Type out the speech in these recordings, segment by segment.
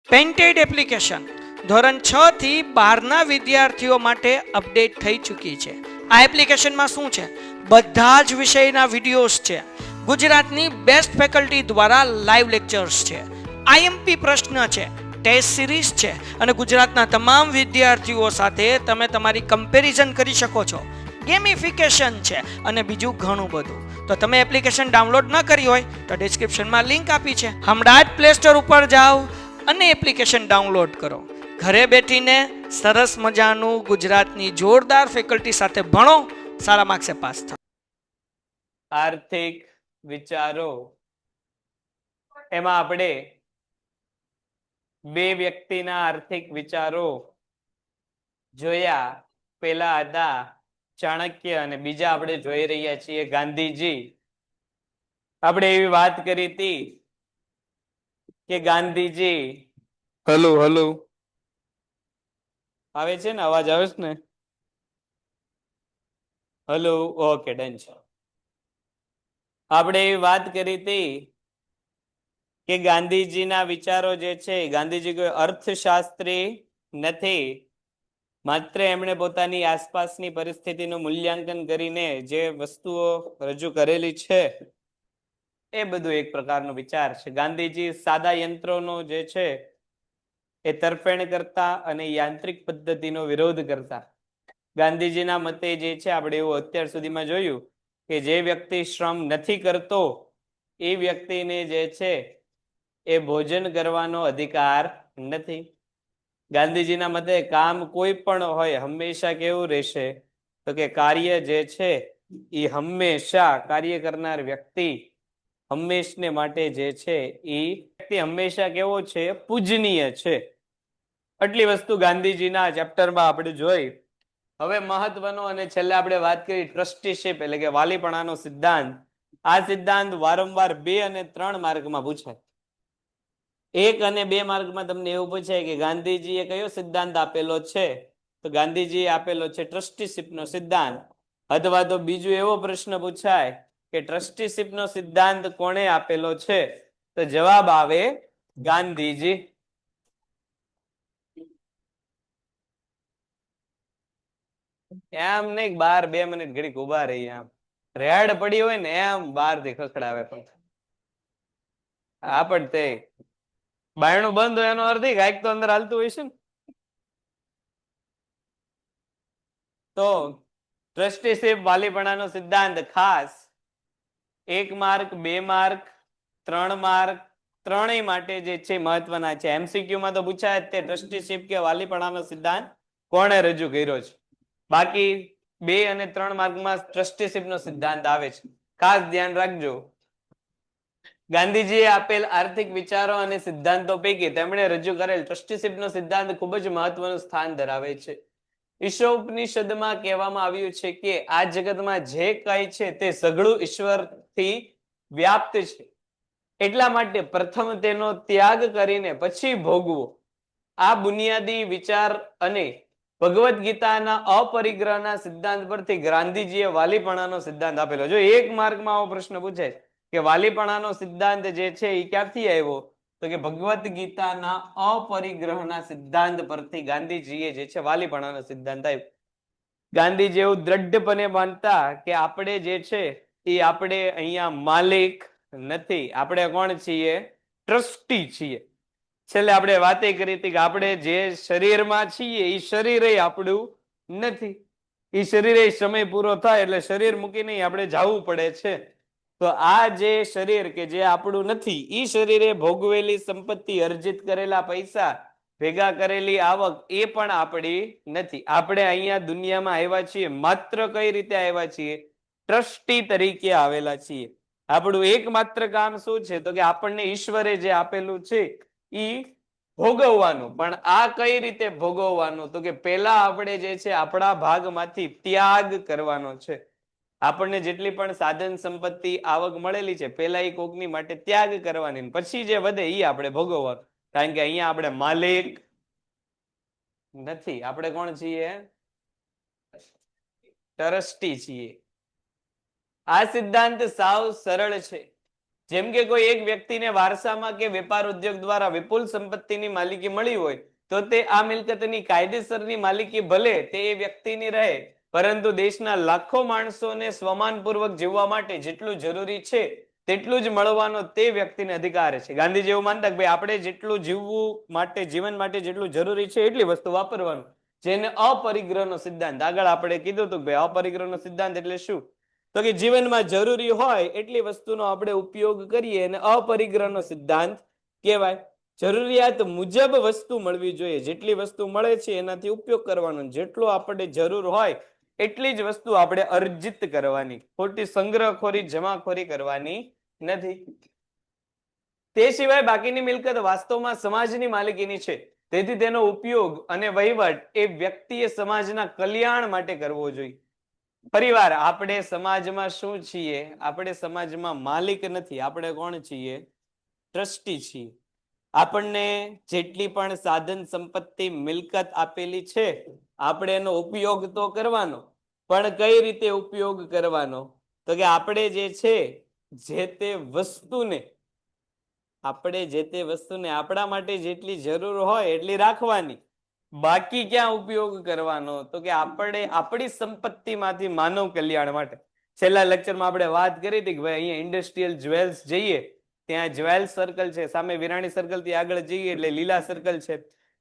Painted application ધોરણ 6 થી 12ના વિદ્યાર્થીઓ માટે અપડેટ થઈ ચૂકી છે. આ એપ્લિકેશનમાં શું છે? બધા જ વિષયના વિડીયોઝ છે. ગુજરાતની બેસ્ટ ફેકલ્ટી દ્વારા લાઈવ લેક્ચર્સ છે. આઈએમપી પ્રશ્ન છે, ટેસ્ટ સિરીઝ છે અને ગુજરાતના તમામ વિદ્યાર્થીઓ સાથે તમે તમારી કમ્પેરિઝન કરી શકો છો. ગેમિફિકેશન છે અને બીજું ઘણું બધું. તો તમે એપ્લિકેશન ડાઉનલોડ ન કરી હોય તો ડિસ્ક્રિપ્શનમાં લિંક આપી છે. હમણાં જ પ્લે સ્ટોર ઉપર જાઓ અને એપ્લિકેશન ડાઉનલોડ કરો. ઘરે બેઠીને સરસ મજાનું ગુજરાતની જોરદાર ફેકલ્ટી સાથે ભણો, સારા માર્ક્સે પાસ થાઓ. આર્થિક વિચારો, એમાં આપણે બે વ્યક્તિના આર્થિક વિચારો જોયા. પેલા હતા ચાણક્ય અને બીજા આપણે જોઈ રહ્યા છીએ ગાંધીજી. આપણે એવી વાત કરી હતી કે ગાંધીજી હલો આવે છે ને, અવાજ આવે છે ને? હલો, ઓકે, ડન છે. આપણે એવી વાત કરી હતી કે ગાંધીજીના વિચારો જે છે, ગાંધીજી કોઈ અર્થશાસ્ત્રી નથી, માત્ર એમણે પોતાની આસપાસની પરિસ્થિતિનું મૂલ્યાંકન કરીને જે વસ્તુઓ રજૂ કરેલી છે એ બધું એક પ્રકારનો વિચાર છે. ગાંધીજી સાદા યંત્રોનો જે છે એ તરફેણ કરતા અને યાંત્રિક પદ્ધતિનો વિરોધ કરતા. ગાંધીજીના મતે જે છે, આપણે એવું અત્યાર સુધીમાં જોયું કે જે વ્યક્તિ શ્રમ નથી કરતો એ વ્યક્તિને જે છે એ ભોજન કરવાનો અધિકાર નથી. ગાંધીજીના મતે કામ કોઈ પણ હોય હંમેશા કેવું રહેશે તો કે કાર્ય જે છે એ હંમેશા કાર્ય કરનાર વ્યક્તિ હંમેશને માટે જે છે એ વ્યક્તિ હંમેશા કેવો છે? પૂજનીય છે. આટલી વસ્તુ ગાંધીજીના ચેપ્ટરમાં આપણે જોઈ. હવે મહત્વનો અને છેલ્લે આપણે વાત કરી ટ્રસ્ટીશિપ એટલે કે વાલીપણાનો સિદ્ધાંત. આ સિદ્ધાંત વારંવાર 2 અને 3 માર્કમાં પૂછાય. 1 અને 2 માર્કમાં તમને એવું પૂછાય કે ગાંધીજીએ કયો સિદ્ધાંત આપેલો છે? તો ગાંધીજીએ આપેલો છે ટ્રસ્ટીશિપનો સિદ્ધાંત. અથવા તો બીજો એવો પ્રશ્ન પૂછાય કે ટ્રસ્ટીશિપનો સિદ્ધાંત કોણે આપેલો છે? તો જવાબ આવે ગાંધીજી. એમ નહીં 2 મિનિટ ઘડીક ઉભા રહી, આમ રેડ પડી હોય ને એમ બહારથી ખખડાવે. પણ આ પણ તે બાયણું બંધ હોય એનો અર્થ કાંઈક તો અંદર હાલતું હોય છે ને. તો ટ્રસ્ટીશિપ વાલીપણાનો સિદ્ધાંત ખાસ 1 માર્ક, 2 માર્ક, 3 માર્ક, ત્રણેય માટે જે છે મહત્વના છે. એમસીક્યુમાં તો પૂછાય જ તે ટ્રસ્ટીશિપ કે વાલીપણાનો સિદ્ધાંત કોણે રજૂ કર્યો છે. બાકી 2 અને 3 માર્કમાં ટ્રસ્ટીશિપનો સિદ્ધાંત આવે છે. ખાસ ધ્યાન રાખજો. ગાંધીજીએ આપેલ આર્થિક વિચારો અને સિદ્ધાંતો પૈકી તેમણે રજૂ કરેલ ટ્રસ્ટીશિપનો સિદ્ધાંત ખૂબ જ મહત્વનું સ્થાન ધરાવે છે. ઈશોપનિષદમાં કહેવામાં આવ્યું છે કે આ જગતમાં જે કંઈ છે તે સઘળું ઈશ્વરથી વ્યાપ્ત છે. એટલા માટે પ્રથમ તેનો ત્યાગ કરીને પછી ભોગવો. આ બુનિયાદી વિચાર અને ભગવદ્ ગીતાના અપરિગ્રહના સિદ્ધાંત પરથી ગાંધીજીએ વાલીપણાનો સિદ્ધાંત આપેલો. જો 1 માર્કમાં આવો પ્રશ્ન પૂછે કે વાલીપણાનો સિદ્ધાંત જે છે એ ક્યાંથી આવ્યો? તો કે ભગવદ્ ગીતાના અપરિગ્રહના સિદ્ધાંત પરથી ગાંધીજીએ જે છે વાલીપણાનો સિદ્ધાંત આપ્યો. ગાંધીજી એવું દ્રઢપણે માનતા કે આપણે જે છે એ આપણે અહીંયા માલિક નથી, આપણે કોણ છીએ? ટ્રસ્ટી છીએ. છેલ્લે આપણે વાતે કરી હતી કે આપણે જે શરીરમાં છીએ એ શરીર આપણું નથી. એ શરીરે સમય પૂરો થાય એટલે શરીર મૂકીને આપણે જવું પડે છે. તો આ જે શરીર કે જે આપણું નથી, એ શરીરે ભોગવેલી સંપત્તિ, અર્જિત કરેલા પૈસા, ભેગા કરેલી આવક એ પણ આપણી નથી. આપણે અહીંયા દુનિયામાં આવ્યા છીએ માત્ર કઈ રીતે આવ્યા છીએ? ટ્રસ્ટી તરીકે આવેલા છીએ. આપણું એકમાત્ર કામ શું છે? તો કે આપણને ઈશ્વરે જે આપેલું છે એ ભોગવવાનું. પણ આ કઈ રીતે ભોગવવાનું? તો કે પહેલા આપણે જે છે આપણા ભાગમાંથી ત્યાગ કરવાનો છે. આપણને જેટલી પણ સાધન સંપત્તિ આવક મળેલી છે પહેલા એ કોકની માટે ત્યાગ કરવાની, પછી જે વધે એ આપણે ભોગવવાનું. કારણ કે અહીંયા આપણે માલિક નથી. આપણે કોણ છીએ? ટ્રસ્ટી છીએ. આ સિદ્ધાંત સાવ સરળ છે. જેમ કે કોઈ એક વ્યક્તિને વારસામાં કે વેપાર ઉદ્યોગ દ્વારા વિપુલ સંપત્તિની માલિકી મળી હોય તો તે આ મિલકતની કાયદેસરની માલિકી ભલે તે એ વ્યક્તિની રહે, પરંતુ દેશના લાખો માણસોને સ્વમાનપૂર્વક જીવવા માટે જેટલું જરૂરી છે તેટલું જ મળવાનો તે વ્યક્તિને અધિકાર છે. ગાંધીજી એવું માનતા કે ભાઈ આપણે જેટલું જીવવું માટે, જીવન માટે જેટલું જરૂરી છે એટલી વસ્તુ વાપરવાનું, જેને અપરિગ્રહનો સિદ્ધાંત, આગળ આપણે કીધું હતું કે ભાઈ અપરિગ્રહનો સિદ્ધાંત એટલે શું, તો કે જીવનમાં જરૂરી હોય એટલી વસ્તુનો આપણે ઉપયોગ કરીએ અને અપરિગ્રહનો સિદ્ધાંત કહેવાય. જરૂરિયાત મુજબ વસ્તુ મળવી જોઈએ, જેટલી વસ્તુ મળે છે એનાથી ઉપયોગ કરવાનો, જેટલો આપણે જરૂર હોય એટલી જ વસ્તુ આપણે અર્જિત કરવાની, ખોટી સંગ્રહખોરી, જમાખોરી કરવાની નથી. તે સિવાય બાકીની મિલકત વાસ્તવમાં સમાજની માલિકીની છે, તેથી તેનો ઉપયોગ અને વહીવટ એ વ્યક્તિએ સમાજના કલ્યાણ માટે કરવો જોઈએ. પરિવાર, આપણે સમાજમાં શું છીએ? આપણે સમાજમાં માલિક નથી, આપણે કોણ છીએ? ટ્રસ્ટી છીએ. આપણને જેટલી પણ સાધન સંપત્તિ મિલકત આપેલી છે આપણે એનો ઉપયોગ તો કરવાનો, પણ કઈ રીતે ઉપયોગ કરવાનો? તો કે આપણે જે છે જે તે વસ્તુને આપણા માટે જેટલી જરૂર હોય એટલી રાખવાની, બાકી ક્યાં ઉપયોગ કરવાનો? તો કે આપણે આપણી સંપત્તિમાંથી માનવ કલ્યાણ માટે. છેલ્લા લેક્ચરમાં આપણે વાત કરી હતી કે ભાઈ અહીંયા ઇન્ડસ્ટ્રીયલ જ્વેલ્સ જઈએ, ત્યાં જ્વેલ્સ સર્કલ છે, સામે વિરાણી સર્કલ થી આગળ જઈએ એટલે લીલા સર્કલ છે.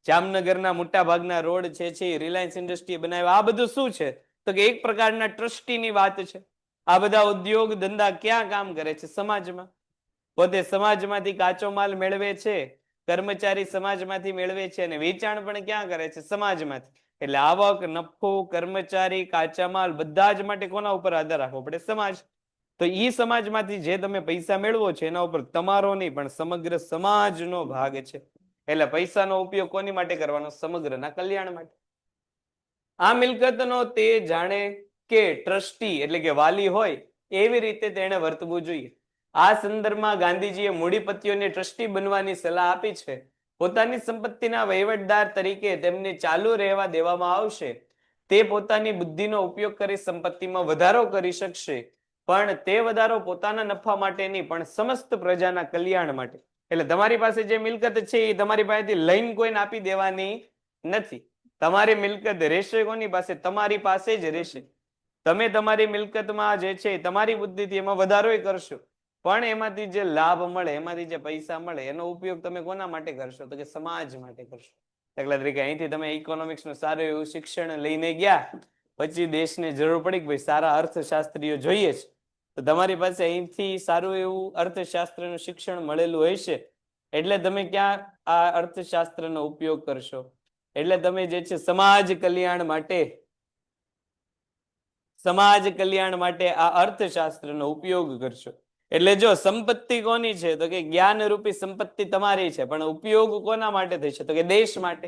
જામનગરના મોટા ભાગના રોડ છે રિલાયન્સ ઇન્ડસ્ટ્રીએ બનાવ્યા. આ બધું શું છે? તો કે એક પ્રકારના ટ્રસ્ટીની વાત છે. આ બધા ઉદ્યોગ ધંધા ક્યાં કામ કરે છે? સમાજમાં. પોતે સમાજમાંથી કાચો માલ મેળવે છે, કર્મચારી સમાજમાંથી મેળવે છે, અને વેચાણ પણ ક્યાં કરે છે? સમાજમાંથી. એટલે આવક, નફો, કર્મચારી, કાચા માલ બધા જ માટે કોના ઉપર આધાર રાખવો પડે? સમાજ. તો ઈ સમાજમાંથી જે તમે પૈસા મેળવો છો એના ઉપર તમારો નહીં પણ સમગ્ર સમાજનો ભાગ છે. એટલે પૈસાનો ઉપયોગ કોની માટે કરવાનો? સમગ્રના કલ્યાણ માટે. આ મિલકતનો તે જાણે કે ટ્રસ્ટી એટલે કે વાલી હોય એવી રીતે તેણે વર્તવું જોઈએ. આ સંદર્ભમાં ગાંધીજીએ મૂડીપતિઓને ટ્રસ્ટી બનવાની સલાહ આપી છે. પોતાની સંપત્તિના વહીવટદાર તરીકે તેમને ચાલુ રહેવા દેવામાં આવશે. તે પોતાની બુદ્ધિનો ઉપયોગ કરી સંપત્તિમાં વધારો કરી શકશે, પણ તે વધારો પોતાના નફા માટે નહીં પણ સમસ્ત પ્રજાના કલ્યાણ માટે. એટલે તમારી પાસે જે મિલકત છે એ તમારી પાસેથી લઈને કોઈને આપી દેવાની નથી. તમારી મિલકત રહેશે કોની પાસે? તમારી પાસે જ રહેશે. તમે તમારી મિલકતમાં જે છે તમારી બુદ્ધિથી એમાં વધારો કરશો, પણ એમાંથી જે લાભ મળે, એમાંથી જે પૈસા મળે એનો ઉપયોગ તમે કોના માટે કરશો? તો કે સમાજ માટે કરશો. દાખલા તરીકે અહીંથી તમે ઇકોનોમિક્સનું સારું એવું શિક્ષણ લઈને ગયા, પછી દેશને જરૂર પડી કે ભાઈ સારા અર્થશાસ્ત્રીઓ જોઈએ છે, તો તમારી પાસે અહીંથી સારું એવું અર્થશાસ્ત્રનું શિક્ષણ મળેલું હશે, એટલે તમે ક્યાં આ અર્થશાસ્ત્રનો ઉપયોગ કરશો? એટલે તમે જે છે સમાજ કલ્યાણ માટે આ અર્થશાસ્ત્રનો ઉપયોગ કરશો. એટલે જો સંપત્તિ કોની છે? તો કે જ્ઞાનરૂપી સંપત્તિ તમારી છે, પણ ઉપયોગ કોના માટે થશે? તો કે દેશ માટે.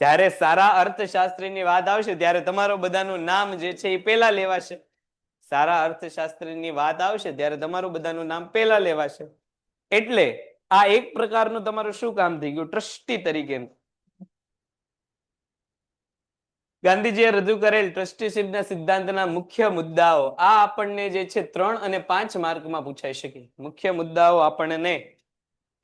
જ્યારે સારા અર્થશાસ્ત્રીની વાત આવશે ત્યારે તમારું બધાનું નામ જે છે એ પેલા લેવાશે. સારા અર્થશાસ્ત્રીની વાત આવશે ત્યારે તમારું બધાનું નામ પેલા લેવાશે. એટલે આ એક પ્રકારનું તમારું શું કામ થઈ ગયું? ટ્રસ્ટી તરીકેનું. ગાંધીજીએ રજૂ કરેલ ટ્રસ્ટીશીપના સિદ્ધાંતના મુખ્ય મુદ્દાઓ આ આપણને જે છે 3 અને 5 માર્કમાં પૂછાઈ શકે. મુખ્ય મુદ્દાઓ આપણને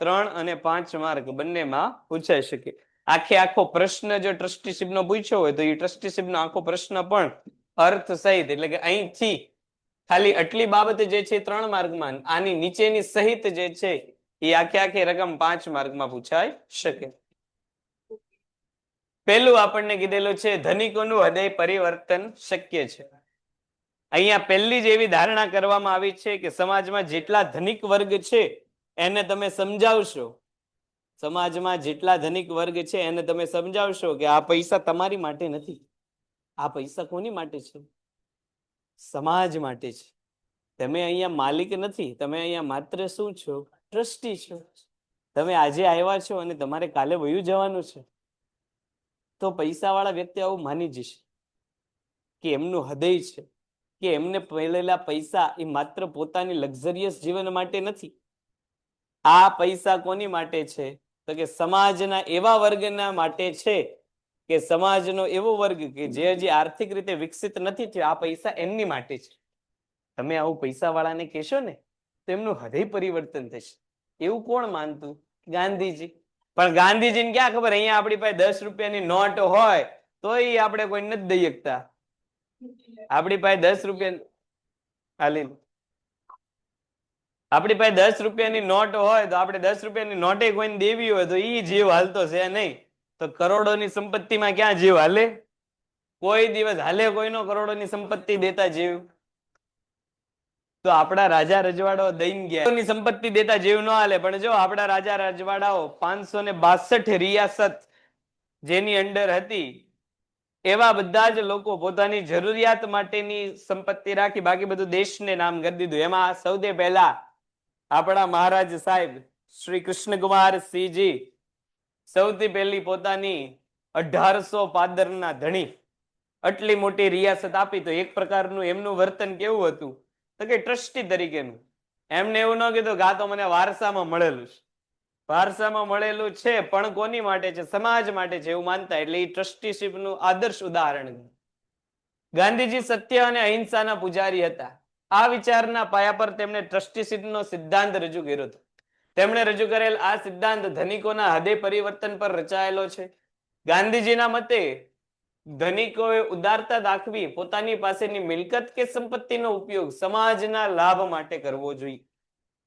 3 અને 5 માર્ક બંનેમાં પૂછાઈ શકે. આખો પ્રશ્ન જો ટ્રસ્ટીશીપનો પૂછ્યો હોય તો એ ટ્રસ્ટીશીપનો આખો પ્રશ્ન પણ અર્થ સહિત, એટલે કે અહીંથી ખાલી આટલી બાબત જે છે 3 માર્કમાં, આની નીચેની સહિત જે છે એ આખી રકમ 5 માર્કમાં પૂછાઈ શકે. પહેલું આપણને કીધેલું છે ધનિકોનું હૃદય પરિવર્તન શક્ય છે. અહીંયા પહેલી જ એવી ધારણા કરવામાં આવી છે કે સમાજમાં જેટલા ધનિક વર્ગ છે એને તમે સમજાવશો, સમાજમાં જેટલા ધનિક વર્ગ છે એને તમે સમજાવશો કે આ પૈસા તમારી માટે નથી, આ પૈસા કોની માટે છે? સમાજ માટે છે. તમે અહીંયા માલિક નથી, તમે અહીંયા માત્ર શું છો? ટ્રસ્ટી છો. તમે આજે આવ્યા છો અને તમારે કાલે વયું જવાનું છે. તો પૈસાવાળા વ્યક્તિ આવું માની જશે કે એમનું હૃદય છે, કે એમને પહેલેલા પૈસા એ માત્ર પોતાની લક્ઝરિયસ જીવન માટે નથી. આ પૈસા કોની માટે છે? તો કે સમાજના એવા વર્ગના માટે છે, કે સમાજનો એવો વર્ગ કે જે હજી આર્થિક રીતે વિકસિત નથી થયો, આ પૈસા એમની માટે છે. તમે આવું પૈસાવાળાને કહેશો ને તો એમનું હૃદય પરિવર્તન થશે. એવું કોણ માનતું? ગાંધીજી. પણ ગાંધીજીને ક્યાં ખબર અહીંયા આપણી પાસે 10 રૂપિયાની નોટ હોય તોય આપણે કોઈ નથી દઈ શકતા. આપણી પાસે 10 રૂપિયા હાલી આપણી પાસે 10 રૂપિયાની નોટ હોય તો આપણે 10 રૂપિયાની નોટે કોઈને દેવી હોય તો ઈ જીવ હાલતો છે નહીં. તો કરોડોની સંપત્તિમાં ક્યાં જીવ હાલે? કોઈ દિવસ હાલે કોઈનો કરોડોની સંપત્તિ દેતા જીવ? તો આપણા રાજા રજવાડાઓ દઈને ગયા સંપત્તિ દેતા જીવ ન હાલે. પણ જો આપણા રાજા રજવાડાઓ 562 રિયાસત જેની અંડર હતી એવા બધા જ લોકો પોતાની જરૂરિયાત માટેની સંપત્તિ રાખી, બાકી બધું દેશને નામ કરી દીધું. એમાં સૌથી પહેલા આપણા મહારાજ સાહેબ શ્રી કૃષ્ણકુમાર સિંહજી સૌથી પહેલી પોતાની 1800 પાદરના ધણી આટલી મોટી રિયાસત આપી. તો એક પ્રકારનું એમનું વર્તન કેવું હતું તો કે ટ્રસ્ટી તરીકેનું. એમને એવું ન કીધું કે આ તો મને વારસામાં મળેલું છે. વારસામાં મળેલું છે પણ કોની માટે છે? સમાજ માટે છે એવું માનતા. એટલે એ ટ્રસ્ટીશીપનું આદર્શ ઉદાહરણ. ગાંધીજી સત્ય અને અહિંસાના પૂજારી હતા. આ વિચારના પાયા પર તેમણે ટ્રસ્ટીશીપનો સિદ્ધાંત રજૂ કર્યો હતો. તેમણે રજૂ કરેલ આ સિદ્ધાંત ધનિકોના હૃદય પરિવર્તન પર રચાયેલો છે. ગાંધીજીના મતે ધનિકોએ ઉદારતા દાખવી પોતાની પાસેની મિલકત કે સંપત્તિનો ઉપયોગ સમાજના લાભ માટે કરવો જોઈએ.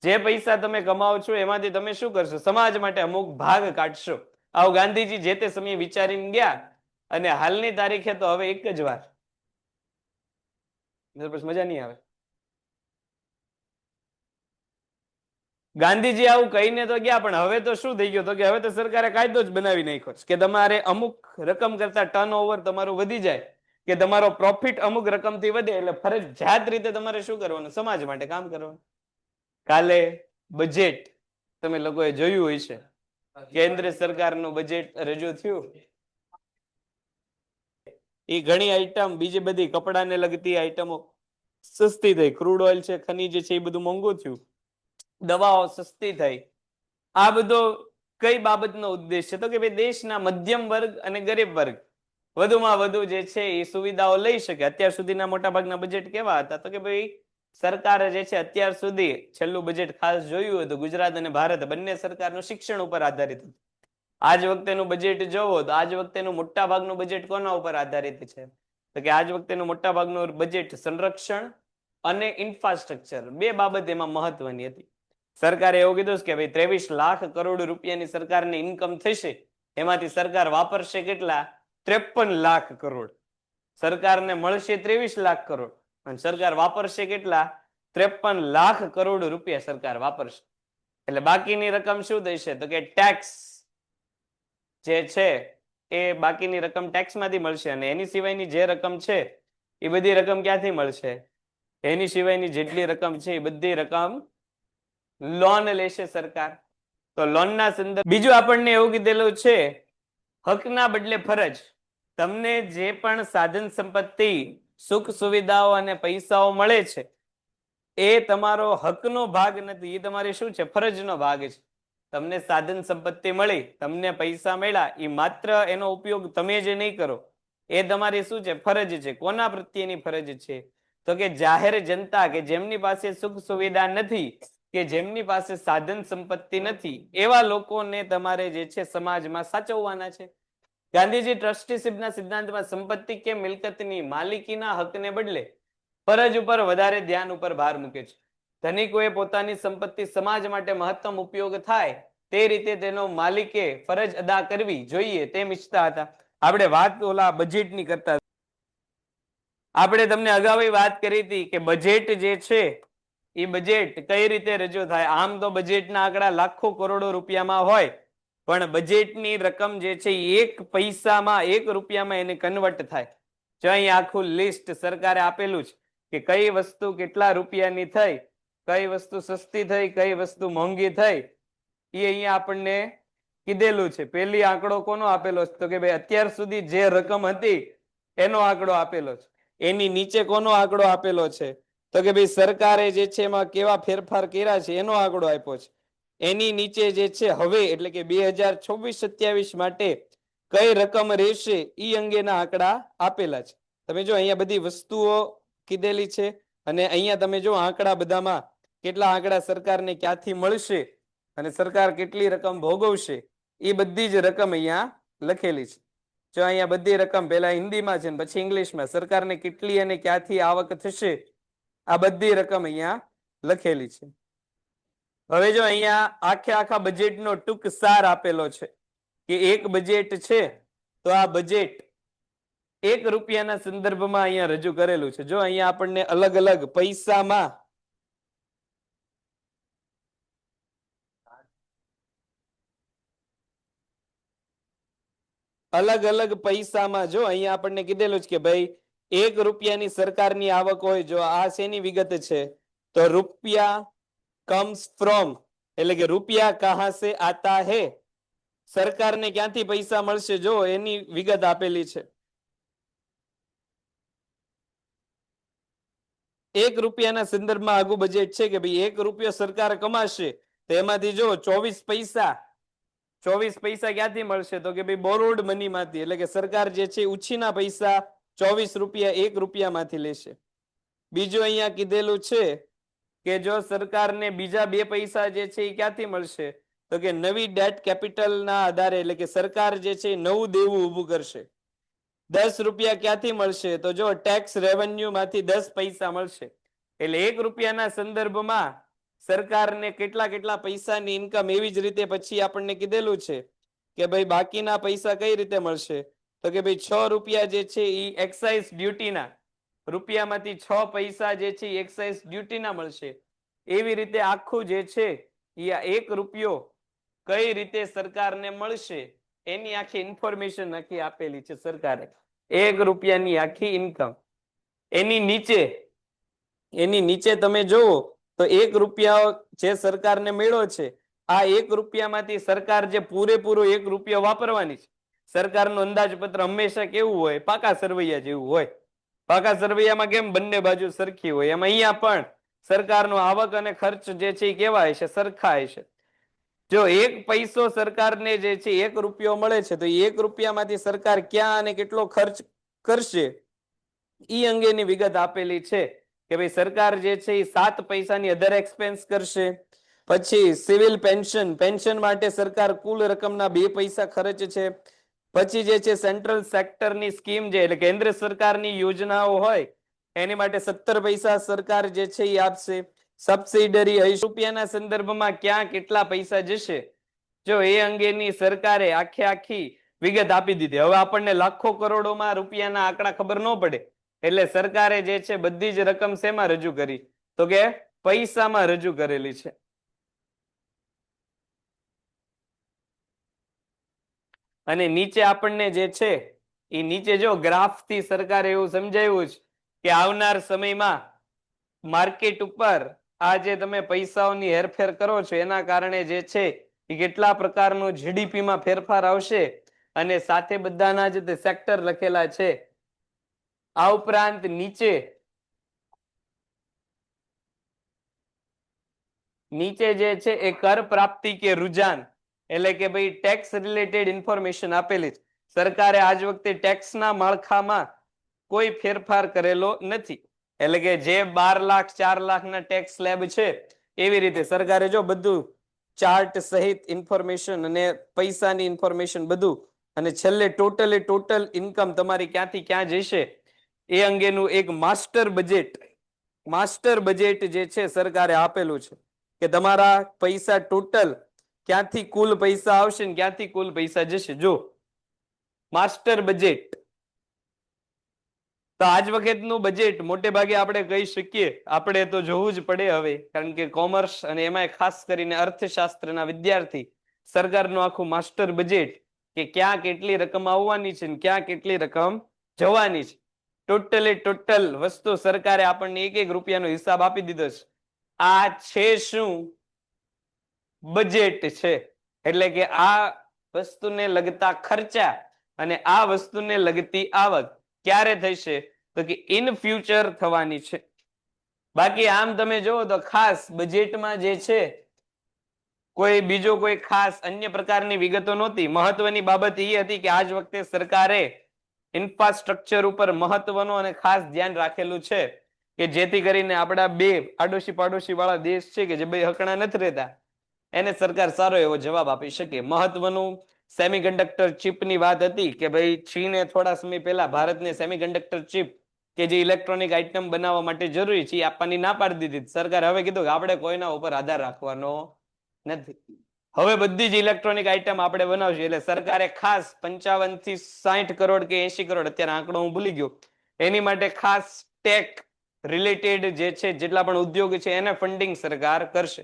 જે પૈસા તમે કમાવો છો એમાંથી તમે શું કરશો? સમાજ માટે અમુક ભાગ કાઢશો. આવું ગાંધીજી જે તે સમયે વિચારીને ગયા. અને હાલની તારીખે તો હવે એક જ વાર મજા નહીં આવે. ગાંધીજી આવું કહીને તો ગયા પણ હવે તો શું થઈ ગયું તો કે હવે તો સરકારે કાયદો જ બનાવી નાખ્યો છે કે તમારે અમુક રકમ કરતા ટર્નઓવર તમારું વધી જાય કે તમારો પ્રોફિટ અમુક રકમથી વધે એટલે ફરજિયાત રીતે તમારે શું કરવાનું? સમાજ માટે કામ કરવાનું. કાલે બજેટ તમે લોકોએ જોયું હોય છે. કેન્દ્ર સરકારનું બજેટ રજૂ થયું. એ ઘણી આઈટમ બીજી બધી કપડાને લગતી આઈટમો સસ્તી થઈ. ક્રૂડ ઓઇલ છે, ખનીજ છે, એ બધું મોંઘું થયું. દવાઓ સસ્તી થઈ. આ બધો કઈ બાબતનો ઉદ્દેશ છે તો કે ભાઈ દેશના મધ્યમ વર્ગ અને ગરીબ વર્ગ વધુમાં વધુ જે છે એ સુવિધાઓ લઈ શકે. અત્યાર સુધીના મોટા ભાગના બજેટ કેવા હતા તો કે ભાઈ સરકારે જે છે અત્યાર સુધી છેલ્લું બજેટ ખાસ જોયું હોય તો ગુજરાત અને ભારત બંને સરકારનું શિક્ષણ ઉપર આધારિત હતું. આજ વખતેનું બજેટ જોવો તો આજ વખતેનું મોટા ભાગનું બજેટ કોના ઉપર આધારિત છે તો કે આજ વખતેનું મોટા ભાગનું બજેટ સંરક્ષણ અને ઇન્ફ્રાસ્ટ્રક્ચર બે બાબત એમાં મહત્વની હતી. સરકારે એવું કીધું કે ભાઈ 23 લાખ કરોડ રૂપિયાની સરકારની ઇન્કમ થશે. એમાંથી સરકાર વાપરશે કેટલા? 53 લાખ કરોડ. સરકારને મળશે 23 લાખ કરોડ અને સરકાર વાપરશે કેટલા? 53 લાખ કરોડ રૂપિયા સરકાર વાપરશે. એટલે બાકીની રકમ શું થશે તો કે ટેક્સ જે છે એ બાકીની રકમ ટેક્સમાંથી મળશે. અને એની સિવાયની જે રકમ છે એ બધી રકમ ક્યાંથી મળશે? એની સિવાયની જેટલી રકમ છે એ બધી રકમ લોન લેશે સરકાર. તો લોનના સંદર્ભ બીજું આપણને એવું કીધેલું છે હકના બદલે ફરજ. તમને જે પણ સાધન સંપત્તિ સુખ સુવિધાઓ અને પૈસાઓ મળે છે એ તમારો હકનો ભાગ નથી. એ તમારી શું છે? ફરજનો ભાગ છે. તમને સાધન સંપત્તિ મળી, તમને પૈસા મળ્યા, એ માત્ર એનો ઉપયોગ તમે જે નહીં કરો એ તમારી શું છે? ફરજ છે. કોના પ્રત્યેની ફરજ છે તો કે જાહેર જનતા કે જેમની પાસે સુખ સુવિધા નથી કે જેમની પાસે સાધન સંપત્તિ નથી એવા લોકોને તમારે જે છે સમાજમાં સાચવવાના છે. ગાંધીજી ટ્રસ્ટીશીપના સિદ્ધાંતમાં સંપત્તિ કે મિલકતની માલિકીના હકને બદલે ફરજ ઉપર વધારે ધ્યાન ઉપર ભાર મૂકે છે. ધનિકોએ પોતાની સંપત્તિ સમાજ માટે મહત્તમ ઉપયોગ થાય તે રીતે તેનો માલિકે ફરજ અદા કરવી જોઈએ તેમ ઈચ્છતા હતા. આપણે વાત ઓલા બજેટની કરતા આપણે તમને અગાઉ વાત કરી હતી કે બજેટ જે છે એ બજેટ કઈ રીતે રજૂ થાય. આમ તો બજેટના આંકડા લાખો કરોડો રૂપિયામાં હોય પણ બજેટની રકમ જે છે એક પૈસામાં 1 રૂપિયામાં એને કન્વર્ટ થાય. જો અહીં આખું લિસ્ટ સરકારે આપેલું છે કે કઈ વસ્તુ કેટલા રૂપિયાની થઈ, કઈ વસ્તુ સસ્તી થઈ, કઈ વસ્તુ મોંઘી થઈ, એ અહીંયા આપણને કીધેલું છે. પહેલી આંકડો કોનો આપેલો છે તો કે ભાઈ અત્યાર સુધી જે રકમ હતી એનો આંકડો આપેલો છે. એની નીચે કોનો આંકડો આપેલો છે તો કે ભાઈ સરકારે જે છે એમાં કેવા ફેરફાર કર્યા છે એનો આંકડો આપ્યો છે. એની નીચે જે છે હવે એટલે કે 2026-27 માટે કઈ રકમ રહેશે એ અંગેના આંકડા આપેલા છે. તમે જો અહીંયા બધી વસ્તુઓ કીધેલી છે અને અહીંયા તમે જો આંકડા બધામાં કેટલા આંકડા સરકારને ક્યાંથી મળશે અને સરકાર કેટલી રકમ ભોગવશે એ બધી જ રકમ અહીંયા લખેલી છે. જો અહીંયા બધી રકમ પહેલા હિન્દીમાં છે ને પછી ઇંગ્લિશમાં સરકારને કેટલી અને ક્યાંથી આવક થશે આ બધી રકમ અહીંયા લખેલી છે. હવે જો અહીંયા આખા બજેટનો ટૂંક સાર આપેલો છે કે એક બજેટ છે તો આ બજેટ ₹1 સંદર્ભમાં અહીંયા રજૂ કરેલું છે. જો અહીંયા આપણને અલગ અલગ પૈસામાં જો અહીંયા આપણને કીધેલું છે કે ભાઈ ₹1 સરકારની આવક હોય, જો આ શેની વિગત છે તો રૂપિયા કમ્સ ફ્રોમ, એટલે કે રૂપિયા કહા સે આતા હે, સરકારને ક્યાંથી પૈસા મળશે જો એની વિગત આપેલી છે. ₹1 સંદર્ભમાં આગુ બજેટ છે કે ભાઈ ₹1 સરકાર કમાશે તો એમાંથી જો 24 પૈસા ક્યાંથી મળશે તો કે ભાઈ બોરોડ મની માંથી, એટલે કે સરકાર જે છે ઉછીના પૈસા ₹24 માંથી લેશે. બીજું અહીંયા કીધેલું છે કે જો સરકારને બીજા 2 પૈસા જે છે એ ક્યાંથી મળશે તો કે નવી ડેટ કેપિટલના આધારે, એટલે કે સરકાર જે છે નવું દેવું ઊભું કરશે. ₹10 ક્યાંથી મળશે તો જો ટેક્સ રેવન્યુ માંથી 10 પૈસા મળશે. એટલે ₹1 સંદર્ભમાં સરકારને કેટલા પૈસાની ઇન્કમ, એવી જ રીતે પછી આપણને કીધેલું છે કે ભાઈ બાકીના પૈસા કઈ રીતે મળશે તો કે ભાઈ ₹6 જે છે એ એક્સાઇઝ ડ્યુટીના, રૂપિયામાંથી 6 પૈસા જે છે એક્સાઇઝ ડ્યુટીના મળશે. એવી રીતે આખું જે છે એ ₹1 કઈ રીતે સરકારને મળશે એની આખી ઇન્ફોર્મેશન આખી આપેલી છે સરકારે. ₹1 આખી ઇન્કમ. એની નીચે તમે જુઓ તો ₹1 જે સરકારને મળ્યો છે આ ₹1 માંથી સરકાર જે પૂરેપૂરો ₹1 વાપરવાની છે. સરકારનું અંદાજપત્ર હંમેશા કેવું હોય, પાકા સરવૈયા જેવું હોય. પાકા સરવૈયામાં કેમ બંને બાજુ સરખી હોય, એમ અહીંયા પણ સરકારનો આવક અને ખર્ચ જે છે એ કેવા હશે, સરખા હશે. જો 1 પૈસો સરકારને જે છે ₹1 મળે છે તો ₹1 માંથી સરકાર ક્યાં અને કેટલો ખર્ચ કરશે ઈ અંગેની વિગત આપેલી છે કે ભાઈ સરકાર જે છે એ 7 પૈસાની અધર એક્સપેન્સ કરશે. પછી સિવિલ પેન્શન માટે સરકાર કુલ રકમના 2 પૈસા ખર્ચ છે. પછી જે છે સેન્ટ્રલ સેક્ટરની સ્કીમ, જે એટલે કેન્દ્ર સરકારની યોજનાઓ હોય એની માટે 17 પૈસા સરકાર જે છે એ આપશે. સબસિડરી ₹80 સંદર્ભમાં ક્યાં કેટલા પૈસા જશે જો એ અંગેની સરકારે આખી વિગત આપી દીધી. હવે આપણને લાખો કરોડોમાં રૂપિયાના આંકડા ખબર ન પડે એટલે સરકારે જે છે બધી જ રકમ શેમાં રજૂ કરી તો કે પૈસામાં રજૂ કરેલી છે. અને નીચે આપણને જે છે એ નીચે જો ગ્રાફથી સરકારે એવું સમજાવ્યું છે કે આવનાર સમયમાં માર્કેટ ઉપર આ જે તમે પૈસાઓની હેરફેર કરો છો એના કારણે જે છે એ કેટલા પ્રકારનું જીડીપીમાં ફેરફાર આવશે અને સાથે બધાના જે સેક્ટર લખેલા છે. આ ઉપરાંત નીચે જે છે એ કર પ્રાપ્તિ કે રુજાન, એટલે કે ભાઈ ટેક્સ રિલેટેડ ઇન્ફોર્મેશન આપેલી છે. સરકારે આજ વખતે ટેક્સના માળખામાં કોઈ ફેરફાર કરેલો નથી, એટલે કે જે 12 લાખ 4 લાખના ટેક્સ સ્લેબ છે એવી રીતે સરકારે જો બધું ચાર્ટ સહિત ઇન્ફોર્મેશન અને પૈસાની ઇન્ફોર્મેશન બધું, અને છેલ્લે ટોટલ ઇન્કમ તમારી ક્યાંથી ક્યાં જશે એ અંગેનું એક માસ્ટર બજેટ જે છે સરકારે આપેલું છે કે તમારા પૈસા ટોટલ ક્યાંથી કુલ પૈસા આવશે ને ક્યાંથી કુલ પૈસા જશે. જો માસ્ટર બજેટ તો આજ વખતનું બજેટ મોટે ભાગે આપણે કહી શકીએ, આપણે તો જોવું જ પડે હવે, કારણ કે કોમર્સ અને એમાં ખાસ કરીને અર્થશાસ્ત્રના વિદ્યાર્થી સરકારનું આખું માસ્ટર બજેટ કે ક્યાં કેટલી રકમ આવવાની છે ને ક્યાં કેટલી રકમ જવાની છે, ટોટલ વસ્તુ સરકારે આપણને ₹1 નો હિસાબ આપી દીધો છે. આ છે શું? બજેટ છે. એટલે કે આ વસ્તુને લગતા ખર્ચા અને આ વસ્તુને લગતી આવક ક્યારે થશે તો કે ઇન ફ્યુચર થવાની છે. બાકી આમ તમે જોવો તો ખાસ બજેટમાં જે છે કોઈ ખાસ અન્ય પ્રકારની વિગતો નહોતી. મહત્વની બાબત એ હતી કે આજ વખતે સરકારે ઇન્ફ્રાસ્ટ્રક્ચર ઉપર મહત્વનું અને ખાસ ધ્યાન રાખેલું છે કે જેથી કરીને આપણા બે આડોશી પાડોશી વાળા દેશ છે કે જે બે હકણા નથી રહેતા એને સરકાર સારો એવો જવાબ આપી શકે. મહત્વનું સેમિકન્ડક્ટર ચિપની વાત હતી કે ભાઈ ચીને થોડા સમય પહેલા ભારતને સેમિકન્ડક્ટર ચિપ કે જે ઇલેક્ટ્રોનિક આઇટમ બનાવવા માટે જરૂરી છે એ આપવાની ના પાડી દીધી. સરકારે હવે કીધું કે આપણે કોઈના ઉપર આધાર રાખવાનો નથી. હવે બધી જ ઇલેક્ટ્રોનિક આઇટમ આપણે બનાવશું. એટલે સરકારે ખાસ 55 થી 60 કરોડ કે 80 કરોડ, અત્યારે આંકડો હું ભૂલી ગયો, એની માટે ખાસ ટેક રિલેટેડ જે છે જેટલા પણ ઉદ્યોગ છે એને ફંડિંગ સરકાર કરશે.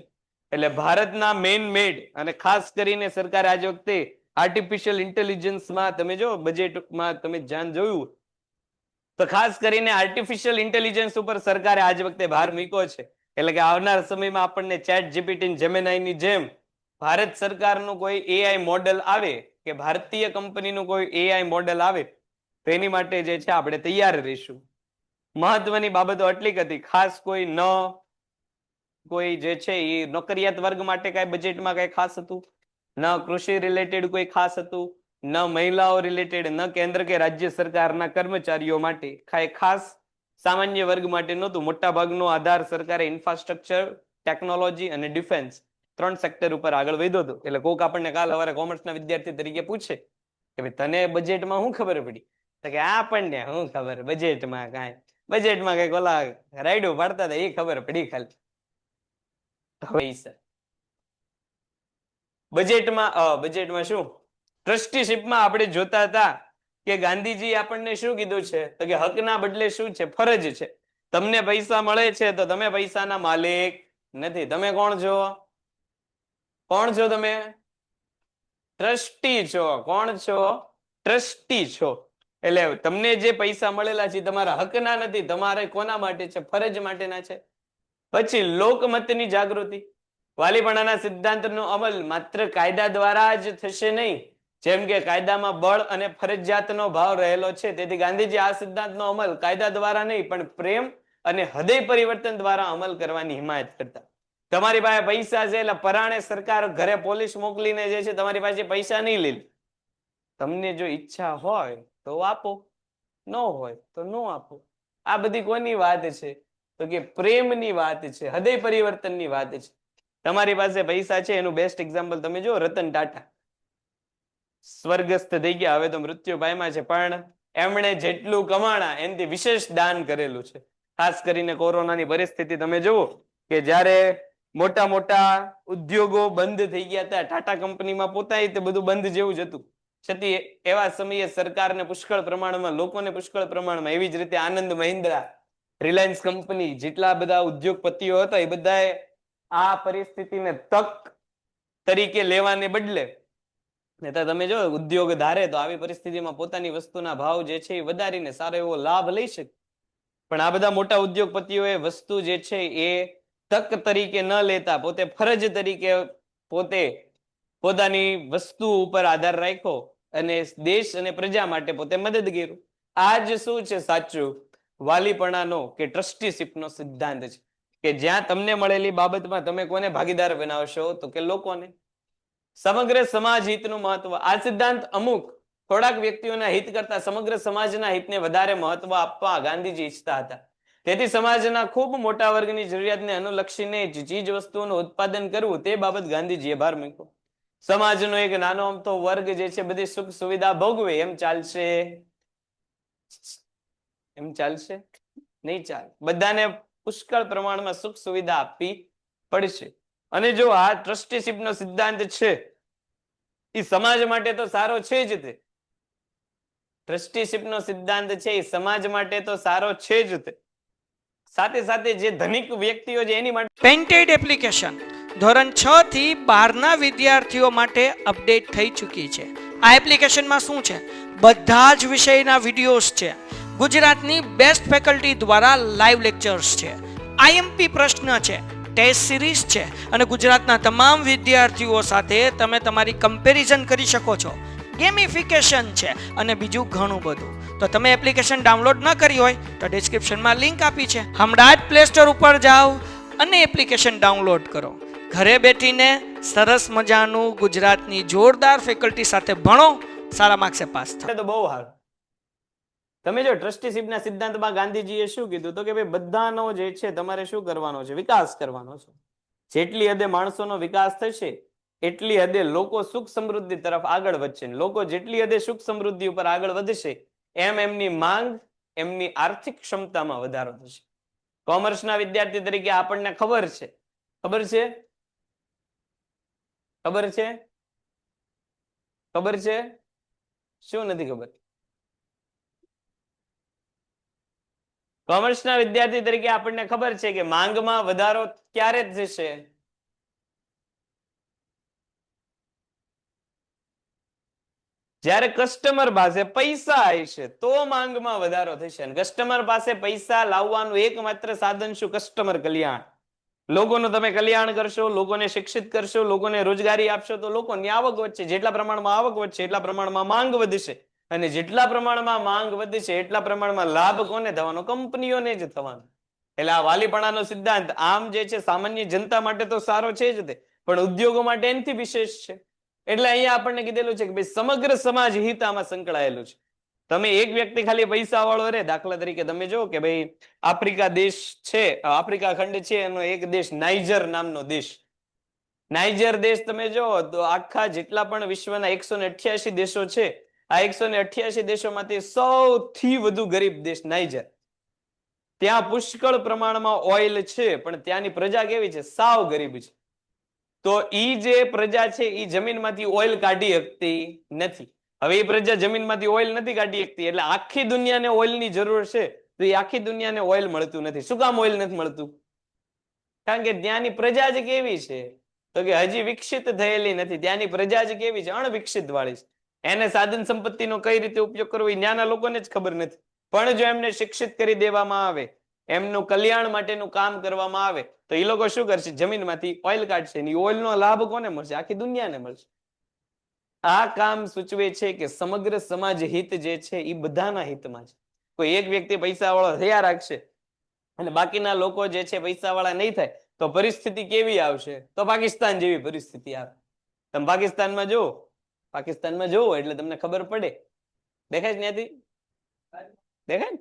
એટલે ભારતના મેઇન મેડ અને ખાસ કરીને સરકારે આજ વખતે આર્ટિફિશિયલ ઇન્ટેલિજન્સમાં તમે જો બજેટમાં તમે ધ્યાન જોયું તો ખાસ કરીને આર્ટિફિશિયલ ઇન્ટેલિજન્સ ઉપર સરકારે આજ વખતે ભાર મૂક્યો છે. એટલે કે આવનાર સમયમાં આપણને ચેટ જીપીટી જેમિનાઈની જેમ ભારત સરકારનું કોઈ એઆઈ મોડેલ આવે કે ભારતીય કંપનીનું કોઈ એઆઈ મોડેલ આવે તો એની માટે જે છે આપણે તૈયાર રહીશું. મહત્વની બાબતો આટલી હતી. ખાસ કોઈ જે છે એ નોકરિયાત વર્ગ માટે કઈ બજેટમાં કઈ ખાસ હતું, ન કૃષિ રિલેટેડ કોઈ ખાસ હતું, ન મહિલાઓ રિલેટેડ, ન કેન્દ્ર કે રાજ્ય સરકારના કર્મચારીઓ માટે કઈ ખાસ સામાન્ય વર્ગ માટે નહોતું. મોટા ભાગનો આધાર સરકારે ઇન્ફ્રાસ્ટ્રક્ચર, ટેકનોલોજી અને ડિફેન્સ 3 સેક્ટર ઉપર આગળ વધ્યો હતો. એટલે કોક આપણને કાલ સવારે કોમર્સના વિદ્યાર્થી તરીકે પૂછે કે ભાઈ તને બજેટમાં શું ખબર પડી? તો કે આપણને શું ખબર બજેટમાં કઈક ઓલા રાયડું પાડતા હતા એ ખબર પડી ખાલી. બજેટમાં શું ટ્રસ્ટીશિપમાં આપણે જોતા હતા કે ગાંધીજી આપણને શું કીધું છે તો કે હકના બદલે શું છે? ફરજ છે. તમને પૈસા મળે છે તો તમે પૈસાના માલિક નથી. તમે કોણ છો? તમે ટ્રસ્ટી છો. કોણ છો? ટ્રસ્ટી છો. એટલે તમને જે પૈસા મળેલા છે તમારા હકના નથી, તમારે કોના માટે છે? ફરજ માટેના છે. પછી લોકમતની જાગૃતિ. વાલીપણાના સિદ્ધાંતનો અમલ માત્ર કાયદા દ્વારા જ થશે નહીં. જેમ કે કાયદામાં બળ અને ફરજિયાતનો ભાવ રહેલો છે, તેથી ગાંધીજી આ સિદ્ધાંતનો અમલ કાયદા દ્વારા નહીં પણ પ્રેમ અને હૃદય પરિવર્તન દ્વારા અમલ કરવાની હિમાયત કરતા. તમારી પાસે પૈસા છે એટલે પરાણે સરકાર ઘરે પોલીસ મોકલીને જે છે તમારી પાસે પૈસા નહીં લે. તમને જો ઈચ્છા હોય તો આપો, ન હોય તો ન આપો. આ બધી કોની વાત છે? તો કે પ્રેમની વાત છે, હૃદય પરિવર્તનની વાત છે. તમારી પાસે પૈસા છે એનું બેસ્ટ એક્ઝામ્પલ તમે જો રતન ટાટા સ્વર્ગસ્થ થઈ ગયા, હવે તો મૃત્યુ પામ્યા છે, પણ એમણે જેટલું કમાણા એનાથી વિશેષ દાન કરેલું છે. ખાસ કરીને કોરોનાની પરિસ્થિતિ તમે જુઓ કે જ્યારે મોટા મોટા ઉદ્યોગો બંધ થઈ ગયા હતા, ટાટા કંપનીમાં પોતાય તે બધું બંધ જેવું જ હતું, છતાં એવા સમયે સરકારને પુષ્કળ પ્રમાણમાં, લોકોને પુષ્કળ પ્રમાણમાં, એવી જ રીતે આનંદ મહિન્દ્રા, રિલાયન્સ કંપની, જેટલા બધા ઉદ્યોગપતિઓ હતા એ બધાએ આ પરિસ્થિતિને તક તરીકે લેવાને બદલે તમે જો ઉદ્યોગ ધારે તો આવી પરિસ્થિતિમાં પોતાની વસ્તુના ભાવ જે છે એ વધારીને સારો એવો લાભ લઈ શકે. પણ આ બધા મોટા ઉદ્યોગપતિઓએ વસ્તુ જે છે એ તક તરીકે ન લેતા પોતે ફરજ તરીકે પોતે પોતાની વસ્તુ ઉપર આધાર રાખ્યો અને દેશ અને પ્રજા માટે પોતે મદદ કર્યું. આ જ શું છે સાચું વાલીપણાનો કે ટ્રસ્ટીશિપનો સિદ્ધાંત છે કે જ્યાં તમને મળેલી બાબતમાં તમે કોને ભાગીદાર બનાવશો તો કે લોકોને. સમગ્ર સમાજ હિતનું મહત્વ. આ સિદ્ધાંત અમુક થોડાક વ્યક્તિઓના હિત કરતા સમગ્ર સમાજના હિતને વધારે મહત્વ આપવા ગાંધીજી ઈચ્છતા હતા. તેથી સમાજના ખૂબ મોટા વર્ગની જરૂરિયાતને અનુલક્ષીને ચીજ વસ્તુઓનું ઉત્પાદન કરવું તે બાબત ગાંધીજીએ ભાર મૂક્યો. સમાજનો એક નાનો અમથો વર્ગ જે છે બધી સુખ સુવિધા ભોગવે એમ ચાલશે? નહીં ચાલે. બધાને પુષ્કળ પ્રમાણમાં સુખ સુવિધા આપવી પડશે. અને જો આ ટ્રસ્ટીશિપનો સિદ્ધાંત છે એ સમાજ માટે તો સારો છે જ તે. ટ્રસ્ટીશિપનો સિદ્ધાંત છે એ સમાજ માટે તો સારો છે જ તે. સાથે સાથે જે ધનિક વ્યક્તિઓ છે એની માટે પેન્ટેડ એપ્લિકેશન ધોરણ 6 થી 12ના વિદ્યાર્થીઓ માટે અપડેટ થઈ ચૂકી છે. આ એપ્લિકેશનમાં શું છે? બધા જ વિષયના વિડીયોઝ છે. ગુજરાતની બેસ્ટ ફેકલ્ટી દ્વારા લાઈવ લેક્ચર્સ છે, આઈએમપી પ્રશ્ન છે, ટેસ્ટ સિરીઝ છે અને ગુજરાતના તમામ વિદ્યાર્થીઓ સાથે તમે તમારી કમ્પેરિઝન કરી શકો છો. ગેમિફિકેશન છે અને બીજું ઘણું બધું. તો તમે એપ્લિકેશન ડાઉનલોડ ન કરી હોય તો ડિસ્ક્રિપ્શનમાં લિંક આપી છે, હમણાં જ પ્લે સ્ટોર ઉપર જાઓ અને એપ્લિકેશન ડાઉનલોડ કરો. ઘરે બેઠીને સરસ મજાનું ગુજરાતની જોરદાર ફેકલ્ટી સાથે ભણો, સારા માર્ક્સે પાસ થાઓ. તો બહુ સારું. તમે જો ટ્રસ્ટીશીપના સિદ્ધાંતમાં ગાંધીજીએ શું કીધું તો કે ભાઈ બધાનો જે છે તમારે શું કરવાનો છે, વિકાસ કરવાનો છે. જેટલી હદે માણસોનો વિકાસ થશે એટલી હદે લોકો સુખ સમૃદ્ધિ તરફ આગળ વધશે. લોકો જેટલી હદે સુખ સમૃદ્ધિ ઉપર આગળ વધશે એમ એમની માંગ, એમની આર્થિક ક્ષમતામાં વધારો થશે. કોમર્સના વિદ્યાર્થી તરીકે આપણને ખબર છે શું નથી ખબર? કોમર્સના વિદ્યાર્થી તરીકે આપણને ખબર છે કે માંગમાં વધારો ક્યારે થશે? જ્યારે કસ્ટમર પાસે પૈસા હશે તો માંગમાં વધારો થશે. અને કસ્ટમર પાસે પૈસા લાવવાનું એકમાત્ર સાધન શું? કસ્ટમર કલ્યાણ. લોકોનું તમે કલ્યાણ કરશો, લોકોને શિક્ષિત કરશો, લોકોને રોજગારી આપશો તો લોકોની આવક વધશે. જેટલા પ્રમાણમાં આવક વધશે એટલા પ્રમાણમાં માંગ વધશે. અને જેટલા પ્રમાણમાં માંગ વધશે એટલા પ્રમાણમાં લાભ કોને થવાનો? કંપનીઓને જ થવાનો. એટલે આ વાલીપણાનો સિદ્ધાંત આમ જે છે સામાન્ય જનતા માટે તો સારો છે જ તે, પણ ઉદ્યોગો માટે એનાથી વિશેષ છે. એટલે અહીંયા આપણને કીધેલું છે કે ભાઈ સમગ્ર સમાજ હિત આમાં સંકળાયેલું છે. તમે એક વ્યક્તિ ખાલી પૈસા વાળો રે, દાખલા તરીકે તમે જો કે ભાઈ આફ્રિકા દેશ છે, આફ્રિકા ખંડ છે, એનો એક દેશ નાઇજર નામનો દેશ. નાઇજર દેશ તમે જો તો આખા જેટલા પણ વિશ્વના 188 દેશો છે, આ 188 દેશોમાંથી સૌથી વધુ ગરીબ દેશ નાઇજર. ત્યાં પુષ્કળ પ્રમાણમાં ઓઇલ છે, પણ ત્યાંની પ્રજા કેવી છે? સાવ ગરીબ છે. તો ઈ જે પ્રજા છે ઈ જમીનમાંથી ઓઇલ કાઢી શકતી નથી. હવે એ પ્રજા જમીનમાંથી ઓઇલ નથી કાઢી શકતી એટલે આખી દુનિયાને ઓઇલની જરૂર છે, તો એ આખી દુનિયાને ઓઇલ મળતું નથી. શું કામ ઓઇલ નથી મળતું? કારણ કે ત્યાંની પ્રજા જ કેવી છે તો કે હજી વિકસિત થયેલી નથી. ત્યાંની પ્રજા જ કેવી છે? અણવિકસિત વાળી છે. એને સાધન સંપત્તિનો કઈ રીતે ઉપયોગ કરવો એ ત્યાંના લોકોને જ ખબર નથી. પણ જો એમને શિક્ષિત કરી દેવામાં આવે, એમનું કલ્યાણ માટેનું કામ કરવામાં આવે તો એ લોકો શું કરશે? જમીનમાંથી ઓઇલ કાઢશે. એ ઓઇલનો લાભ કોને મળશે? આખી દુનિયાને મળશે. આ કામ સૂચવે છે કે સમગ્ર સમાજ હિત જે છે એ બધાના હિતમાં છે. કોઈ એક વ્યક્તિ પૈસા વાળો થયા રાખશે અને બાકીના લોકો જે છે પૈસા વાળા નહીં થાય તો પરિસ્થિતિ કેવી આવશે? તો પાકિસ્તાન જેવી પરિસ્થિતિ આવે. તમે પાકિસ્તાનમાં જોવો એટલે તમને ખબર પડે. દેખાય છે ત્યાંથી? દેખાય ને?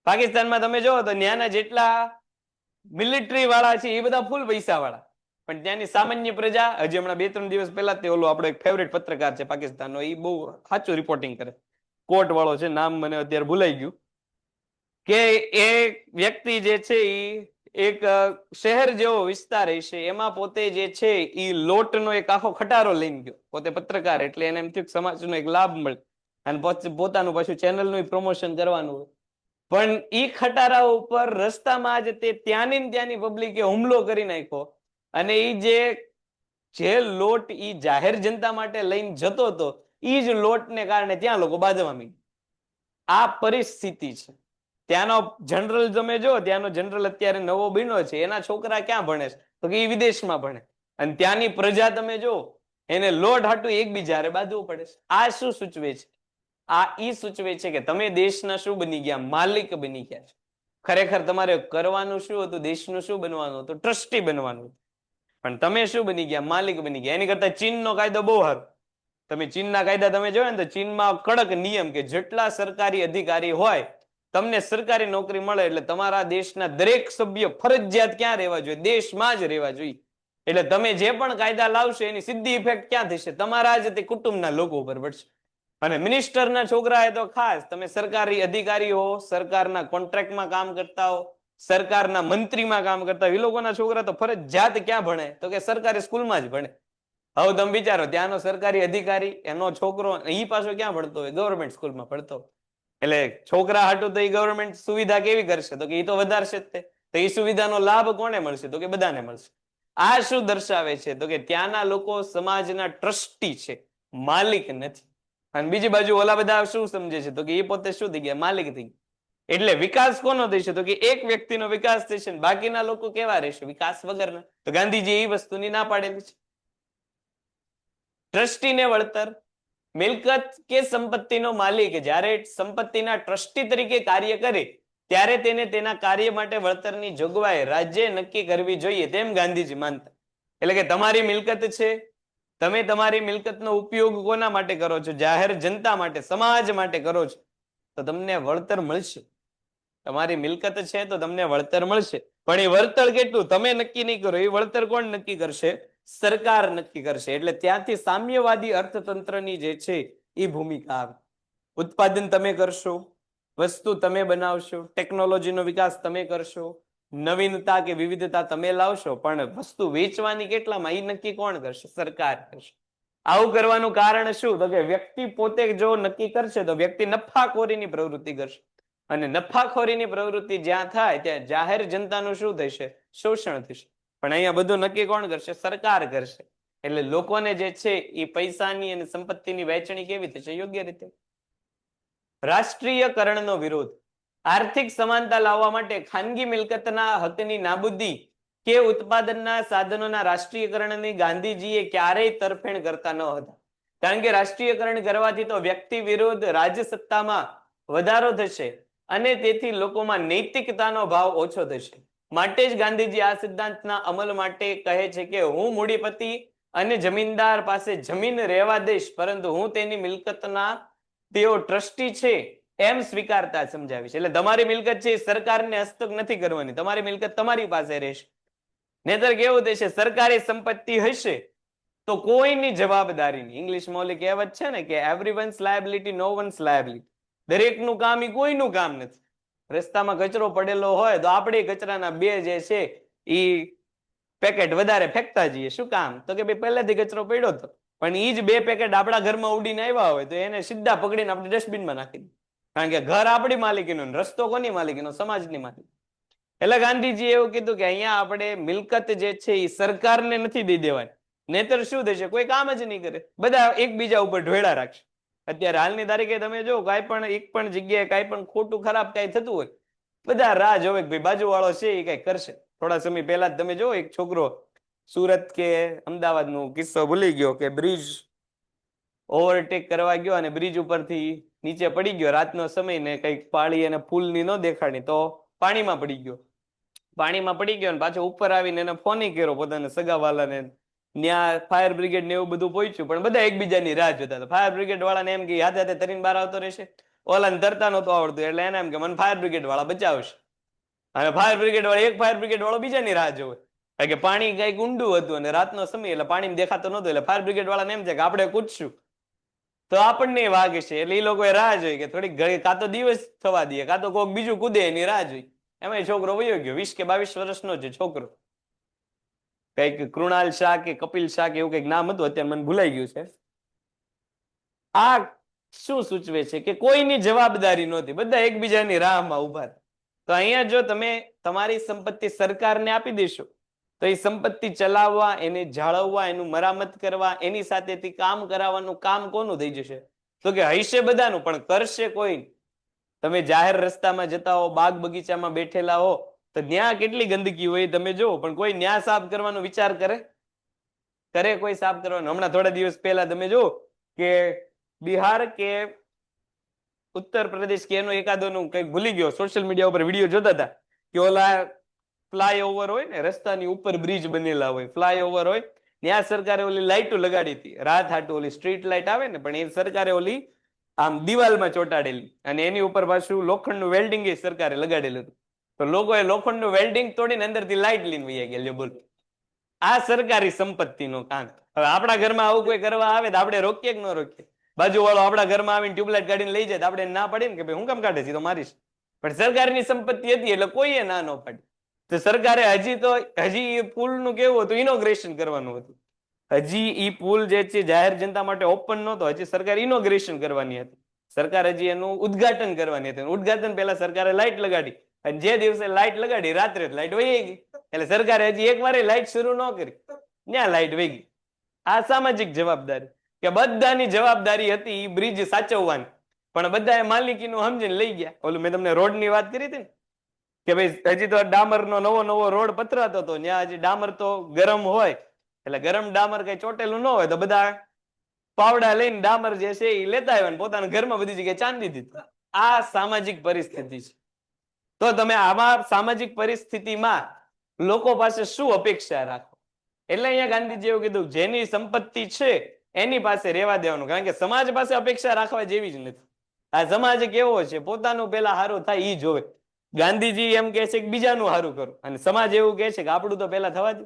પાકિસ્તાનમાં તમે જોવો તો ત્યાંના જેટલા મિલિટરી વાળા છે એ બધા ફૂલ પૈસા વાળા, પણ ત્યાંની સામાન્ય પ્રજા, હજી હમણાં 2-3 દિવસ પહેલા તે ઓલો આપણો એક ફેવરેટ પત્રકાર છે પાકિસ્તાનનો, એ બહુ સાચું રિપોર્ટિંગ કરે, કોટ વાળો છે, નામ મને અત્યારે ભૂલાઈ ગયું, કે એ વ્યક્તિ જે છે એ એક શહેર જેવો વિસ્તાર હશે એમાં પોતે જે છે એ લોટનો એક આખો ખટારો લઈને ગયો. પોતે પત્રકાર એટલે એને એમ થયું સમાજનો એક લાભ મળે અને પોતાનું પાછું ચેનલનું પ્રમોશન કરવાનું હોય. પણ ઈ ખટારા ઉપર રસ્તામાં જ તે ત્યાંની પબ્લિકે હુમલો કરી નાખ્યો અને ઈ જે લોટ ઈ જાહેર જનતા માટે લઈને જતો હતો ઈ જ લોટને કારણે ત્યાં લોકો બાંધવા માંડ્યા. આ પરિસ્થિતિ છે. ત્યાંનો જનરલ તમે જો, ત્યાંનો જનરલ અત્યારે નવો બન્યો છે, એના છોકરા ક્યાં ભણે છે? તો કે એ વિદેશમાં ભણે. અને ત્યાંની પ્રજા તમે જો, એને લોટ હાટું એકબીજા હારે બાંધવું પડે છે. આ શું સૂચવે છે? આ ઈ સૂચવે છે કે તમે દેશના શું બની ગયા? માલિક બની ગયા છો. ખરેખર તમારે કરવાનું શું હતું? દેશનું શું બનવાનું હતું? ટ્રસ્ટી બનવાનું. પણ તમે શું બની ગયા? માલિક બની ગયા. એની કરતા ચીનનો કાયદો બહુ સારો. તમે ચીનના કાયદા તમે જોયો ને તો ચીનમાં કડક નિયમ કે જેટલા સરકારી અધિકારી હોય, તમને સરકારી નોકરી મળે એટલે તમારા દેશના દરેક સભ્ય ફરજિયાત ક્યાં રહેવા જોઈએ? દેશમાં જ રહેવા જોઈએ. એટલે તમે જે પણ કાયદા લાવશો એની સીધી ઇફેક્ટ ક્યાં થશે? તમારા જ તે કુટુંબના લોકો ઉપર પડશે. અને મિનિસ્ટરના છોકરા એ તો ખાસ, તમે સરકારી અધિકારી હો, સરકારના કોન્ટ્રાક્ટમાં કામ કરતા હો, સરકારના મંત્રીમાં કામ કરતા હોય, એ લોકોના છોકરા તો ફરજિયાત ક્યાં ભણે? તો કે સરકારી સ્કૂલમાં જ ભણે. હવે તમે વિચારો, ત્યાંનો સરકારી અધિકારી એનો છોકરો ઈ પાછો ક્યાં ભણતો હોય? ગવર્મેન્ટ સ્કૂલમાં ભણતો. એટલે છોકરા હાટું તો એ ગવર્મેન્ટ સુવિધા કેવી કરશે? તો કે એ તો વધારશે જ તે. તો એ સુવિધાનો લાભ કોને મળશે? તો કે બધાને મળશે. આ શું દર્શાવે છે? તો કે ત્યાંના લોકો સમાજના ટ્રસ્ટી છે, માલિક નથી. અને બીજી બાજુ ઓલા બધા શું સમજે છે? તો કે એ પોતે શું થઈ ગયા? માલિક થઈ ગયા. એટલે વિકાસ કોનો થશે? તો કે એક વ્યક્તિનો વિકાસ થશે, બાકીના લોકો કેવા રહેશે? વિકાસ વગરના. તો ગાંધીજી એ વસ્તુની ના પાડેલી છે. ટ્રસ્ટીને વળતર, મિલકત કે સંપત્તિનો માલિક જ્યારે સંપત્તિના ટ્રસ્ટી તરીકે કાર્ય કરે ત્યારે તેને તેના કાર્ય માટે વળતરની જોગવાઈ રાજ્ય નક્કી કરવી જોઈએ, તેમ ગાંધીજી માનતા. એટલે કે તમારી મિલકત છે, તમે તમારી મિલકતનો ઉપયોગ કોના માટે કરો છો? જાહેર જનતા માટે, સમાજ માટે કરો છો. તો તમને વળતર મળશે. તમારી મિલકત છે તો તમને વળતર મળશે, પણ એ વળતર કેટલું તમે નક્કી નહીં કરો, એ વળતર કોણ નક્કી કરશે? સરકાર નક્કી કરશે. એટલે ત્યાંથી સામ્યવાદી અર્થતંત્રની જે છે એ ભૂમિકા આવે. ઉત્પાદન તમે કરશો, વસ્તુ તમે બનાવશો, ટેકનોલોજીનો વિકાસ તમે કરશો, નવીનતા કે વિવિધતા તમે લાવશો, પણ વસ્તુ વેચવાની કેટલામાં એ નક્કી કોણ કરશે? સરકાર કરશે. આવું કરવાનું કારણ શું? તો કે વ્યક્તિ પોતે જો નક્કી કરશે તો વ્યક્તિ નફાખોરીની પ્રવૃત્તિ કરશે, અને નફાખોરીની પ્રવૃત્તિ જ્યાં થાય ત્યાં જાહેર જનતાનું શું થશે? શોષણ થશે. પણ અહીંયા બધું નક્કી કોણ કરશે? સરકાર કરશે. એટલે લોકોને જે છે એ પૈસાની અને સંપત્તિની વહેંચણી કેવી થશે? યોગ્ય રીતે. રાષ્ટ્રીયકરણનો વિરોધ. આર્થિક સમાનતા લાવવા માટે ખાનગી મિલકતના હકની નાબૂદી કે ઉત્પાદનના સાધનોના રાષ્ટ્રીયકરણની ગાંધીજીએ ક્યારેય તરફેણ કરતા ન હતા. કારણ કે રાષ્ટ્રીયકરણ કરવાથી તો વ્યક્તિ વિરુદ્ધ રાજસત્તામાં વધારો થશે અને તેથી લોકોમાં નૈતિકતાનો ભાવ ઓછો થશે. માટે જ ગાંધીજી આ સિદ્ધાંતના અમલ માટે કહે છે કે હું મૂડીપતિ અને જમીનદાર પાસે જમીન રહેવા દઈશ, પરંતુ હું તેની મિલકતના તેઓ ટ્રસ્ટી છે એમ સ્વીકારતા સમજાવીશ. એટલે તમારી મિલકત છે સરકારને હસ્તક નથી કરવાની, તમારી મિલકત તમારી પાસે રહેશે. નહીતર કેવું થશે? સરકારી સંપત્તિ હશે તો કોઈની જવાબદારી નહીં. ઇંગ્લિશમાં ઓલી કહેવત છે ને કે એવરીવન્સ લાયબિલિટી નો વન્સ લાયબિલિટી. દરેકનું કામ એ કોઈનું કામ નથી. રસ્તામાં કચરો પડેલો હોય તો આપણે કચરાના બે જે છે એ પેકેટ વધારે ફેંકતા જઈએ. શું કામ? તો કે ભાઈ પહેલાથી કચરો પડ્યો હતો, પણ એ જ બે પેકેટ આપણા ઘરમાં ઉડીને આવ્યા હોય તો એને સીધા પકડીને આપણે ડસ્ટબિનમાં નાખી દઈએ. કારણ કે ઘર આપણી માલિકીનું, રસ્તો કોની માલિકીનો? સમાજની માલિકી. એટલે ગાંધીજી એવું કીધું કે અહીંયા આપણે મિલકત જે છે એ સરકારને નથી દઈ દેવાની. નહીતર શું થશે? કોઈ કામ જ નહીં કરે, બધા એકબીજા ઉપર ઢોળા રાખશે. અત્યારે હાલની તારીખે તમે જો કાંઈ પણ એક પણ જગ્યાએ કાંઈ પણ ખોટું ખરાબ કાંઈ થતું હોય, બધા રાહ જોવે કે ભાઈ બાજુવાળો છે એ કઈ કરશે. થોડા સમય પહેલા જ તમે જો એક છોકરો સુરત કે અમદાવાદનો કિસ્સો ભૂલી ગયો કે બ્રિજ ઓવરટેક કરવા ગયો અને બ્રિજ ઉપરથી નીચે પડી ગયો રાતનો સમય, ને કઈક પાળી અને ફૂલની ન દેખાણી તો પાણીમાં પડી ગયો. પાણીમાં પડી ગયો અને પાછો ઉપર આવીને એને ફોન કર્યો પોતાના સગાવાલાને. ત્યાં ફાયર બ્રિગેડ ને એવું બધું પહોંચ્યું, પણ બધા એકબીજાની રાહ જોતા હતા. ફાયર બ્રિગેડ વાળાને એમ કે હાથે હાથે તરીને બહાર આવતો રહેશે, ઓલાને તરતા નહોતું આવડતું એટલે એને એમ કે મને ફાયર બ્રિગેડ વાળા બચાવશે. અને ફાયર બ્રિગેડ વાળા એક ફાયર બ્રિગેડ વાળો બીજાની રાહ જોવે, કારણ કે પાણી કઈક ઊંડું હતું અને રાતનો સમય એટલે પાણી દેખાતો નહોતું. એટલે ફાયર બ્રિગેડ વાળાને એમ છે કે આપણે કૂદશું તો આપણને વાગે છે. એટલે એ લોકોએ રાહ જોઈ કે થોડીક ઘડી કાં તો દિવસ થવા દઈએ, કાં તો કોઈક બીજું કૂદે એની રાહ જોઈ. એમાં છોકરો વયો ગયો. 20 કે 22 વર્ષનો છે છોકરો. કઈક કૃણાલ શાહ કે કપિલ શાહ કે એવું કઈક નામ હતું, અત્યારે મને ભૂલાઈ ગયું છે. આ શું સૂચવે છે? કે કોઈની જવાબદારી નહોતી, બધા એકબીજાની રાહમાં ઉભા. તો અહીંયા જો તમે તમારી સંપત્તિ સરકારને આપી દેશો તો એ સંપત્તિ ચલાવવા, એને જાળવવા, એનું મરામત કરવા, એની સાથેથી કામ કરાવવાનું કામ કોનું થઈ જશે? તો કે હૈશે બધાનું, પણ કરશે કોઈ. તમે જાહેર રસ્તામાં જતા હો, બાગ બગીચામાં બેઠેલા હો તો ત્યાં કેટલી ગંદકી હોય તમે જુઓ, પણ કોઈ ન્યા સાફ કરવાનો વિચાર કરે? કોઈ સાફ કરવાનો? હમણાં થોડા દિવસ પહેલા તમે જુઓ કે બિહાર કે ઉત્તર પ્રદેશ કે એનો એકાદોનું કઈક ભૂલી ગયો, સોશિયલ મીડિયા ઉપર વિડીયો જોતા હતા કે ઓલા ફ્લાયઓવર હોય ને, રસ્તાની ઉપર બ્રિજ બનેલા હોય, ફ્લાયઓવર હોય, ત્યાં સરકારે ઓલી લાઇટો લગાડી હતી રાત હાટુ. ઓલી સ્ટ્રીટ લાઇટ આવે ને, પણ એ સરકારે ઓલી આમ દિવાલમાં ચોંટાડેલી, અને એની ઉપર પાછું લોખંડનું વેલ્ડિંગ એ સરકારે લગાડેલું હતું. તો લોકોએ લોખંડનું વેલ્ડિંગ તોડીને અંદરથી લાઇટ લઈને વહી ગયા. બોલ, આ સરકારી સંપત્તિનો કામ. હવે આપણા ઘરમાં આવું કોઈ કરવા આવે તો આપણે રોકીએ કે ન રોકીએ? બાજુ વાળો આપણા ઘરમાં આવીને ટ્યુબલાઇટ કાઢીને લઈ જાય તો આપણે ના પાડીએ ને કે ભાઈ હું કામ કાઢે છે? તો મારીશ. પણ સરકારની સંપત્તિ હતી એટલે કોઈએ ના ન પાડી. તો સરકારે હજી એ પુલનું કેવું હતું? ઇનોગ્રેશન કરવાનું હતું. હજી ઈ પુલ જે છે જાહેર જનતા માટે ઓપન નહોતો, હજી સરકાર ઇનોગ્રેશન કરવાની હતી. સરકાર હજી એનું ઉદ્ઘાટન કરવાની હતી. ઉદ્ઘાટન પહેલા સરકારે લાઇટ લગાડી, અને જે દિવસે લાઇટ લગાડી રાત્રે લાઇટ વહી ગઈ. એટલે સરકારે હજી એક વાર લાઇટ શરૂ ન કરી, ત્યાં લાઇટ વહી ગઈ. આ સામાજિક જવાબદારી, કે બધાની જવાબદારી હતી ઈ બ્રિજ સાચવવાની, પણ બધાએ માલિકીનું સમજીને લઈ ગયા. ઓલું મેં તમને રોડની વાત કરી હતી ને કે ભાઈ હજી તો ડામરનો નવો રોડ પથરાતો હતો, ત્યાં હજી ડામર તો ગરમ હોય, એટલે ગરમ ડામર કઈ ચોટેલું ન હોય તો બધા પાવડા લઈને ડામર જે છે એ લેતા આવ્યા, પોતાના ઘરમાં બધી જગ્યાએ ચાંદી દીધી. આ સામાજિક પરિસ્થિતિ છે. તો તમે આવા સામાજિક પરિસ્થિતિમાં લોકો પાસે શું અપેક્ષા રાખો? એટલે અહીંયા ગાંધીજી એવું કીધું, જેની સંપત્તિ છે એની પાસે રહેવા દેવાનું, કારણ કે સમાજ પાસે અપેક્ષા રાખવા જેવી જ નથી. આ સમાજ કેવો છે, પોતાનું પેલા સારું થાય ઈ જોવે. ગાંધીજી એમ કે છે કે બીજાનું સારું કરો, અને સમાજ એવું કે છે કે આપણું તો પેલા થવા દે.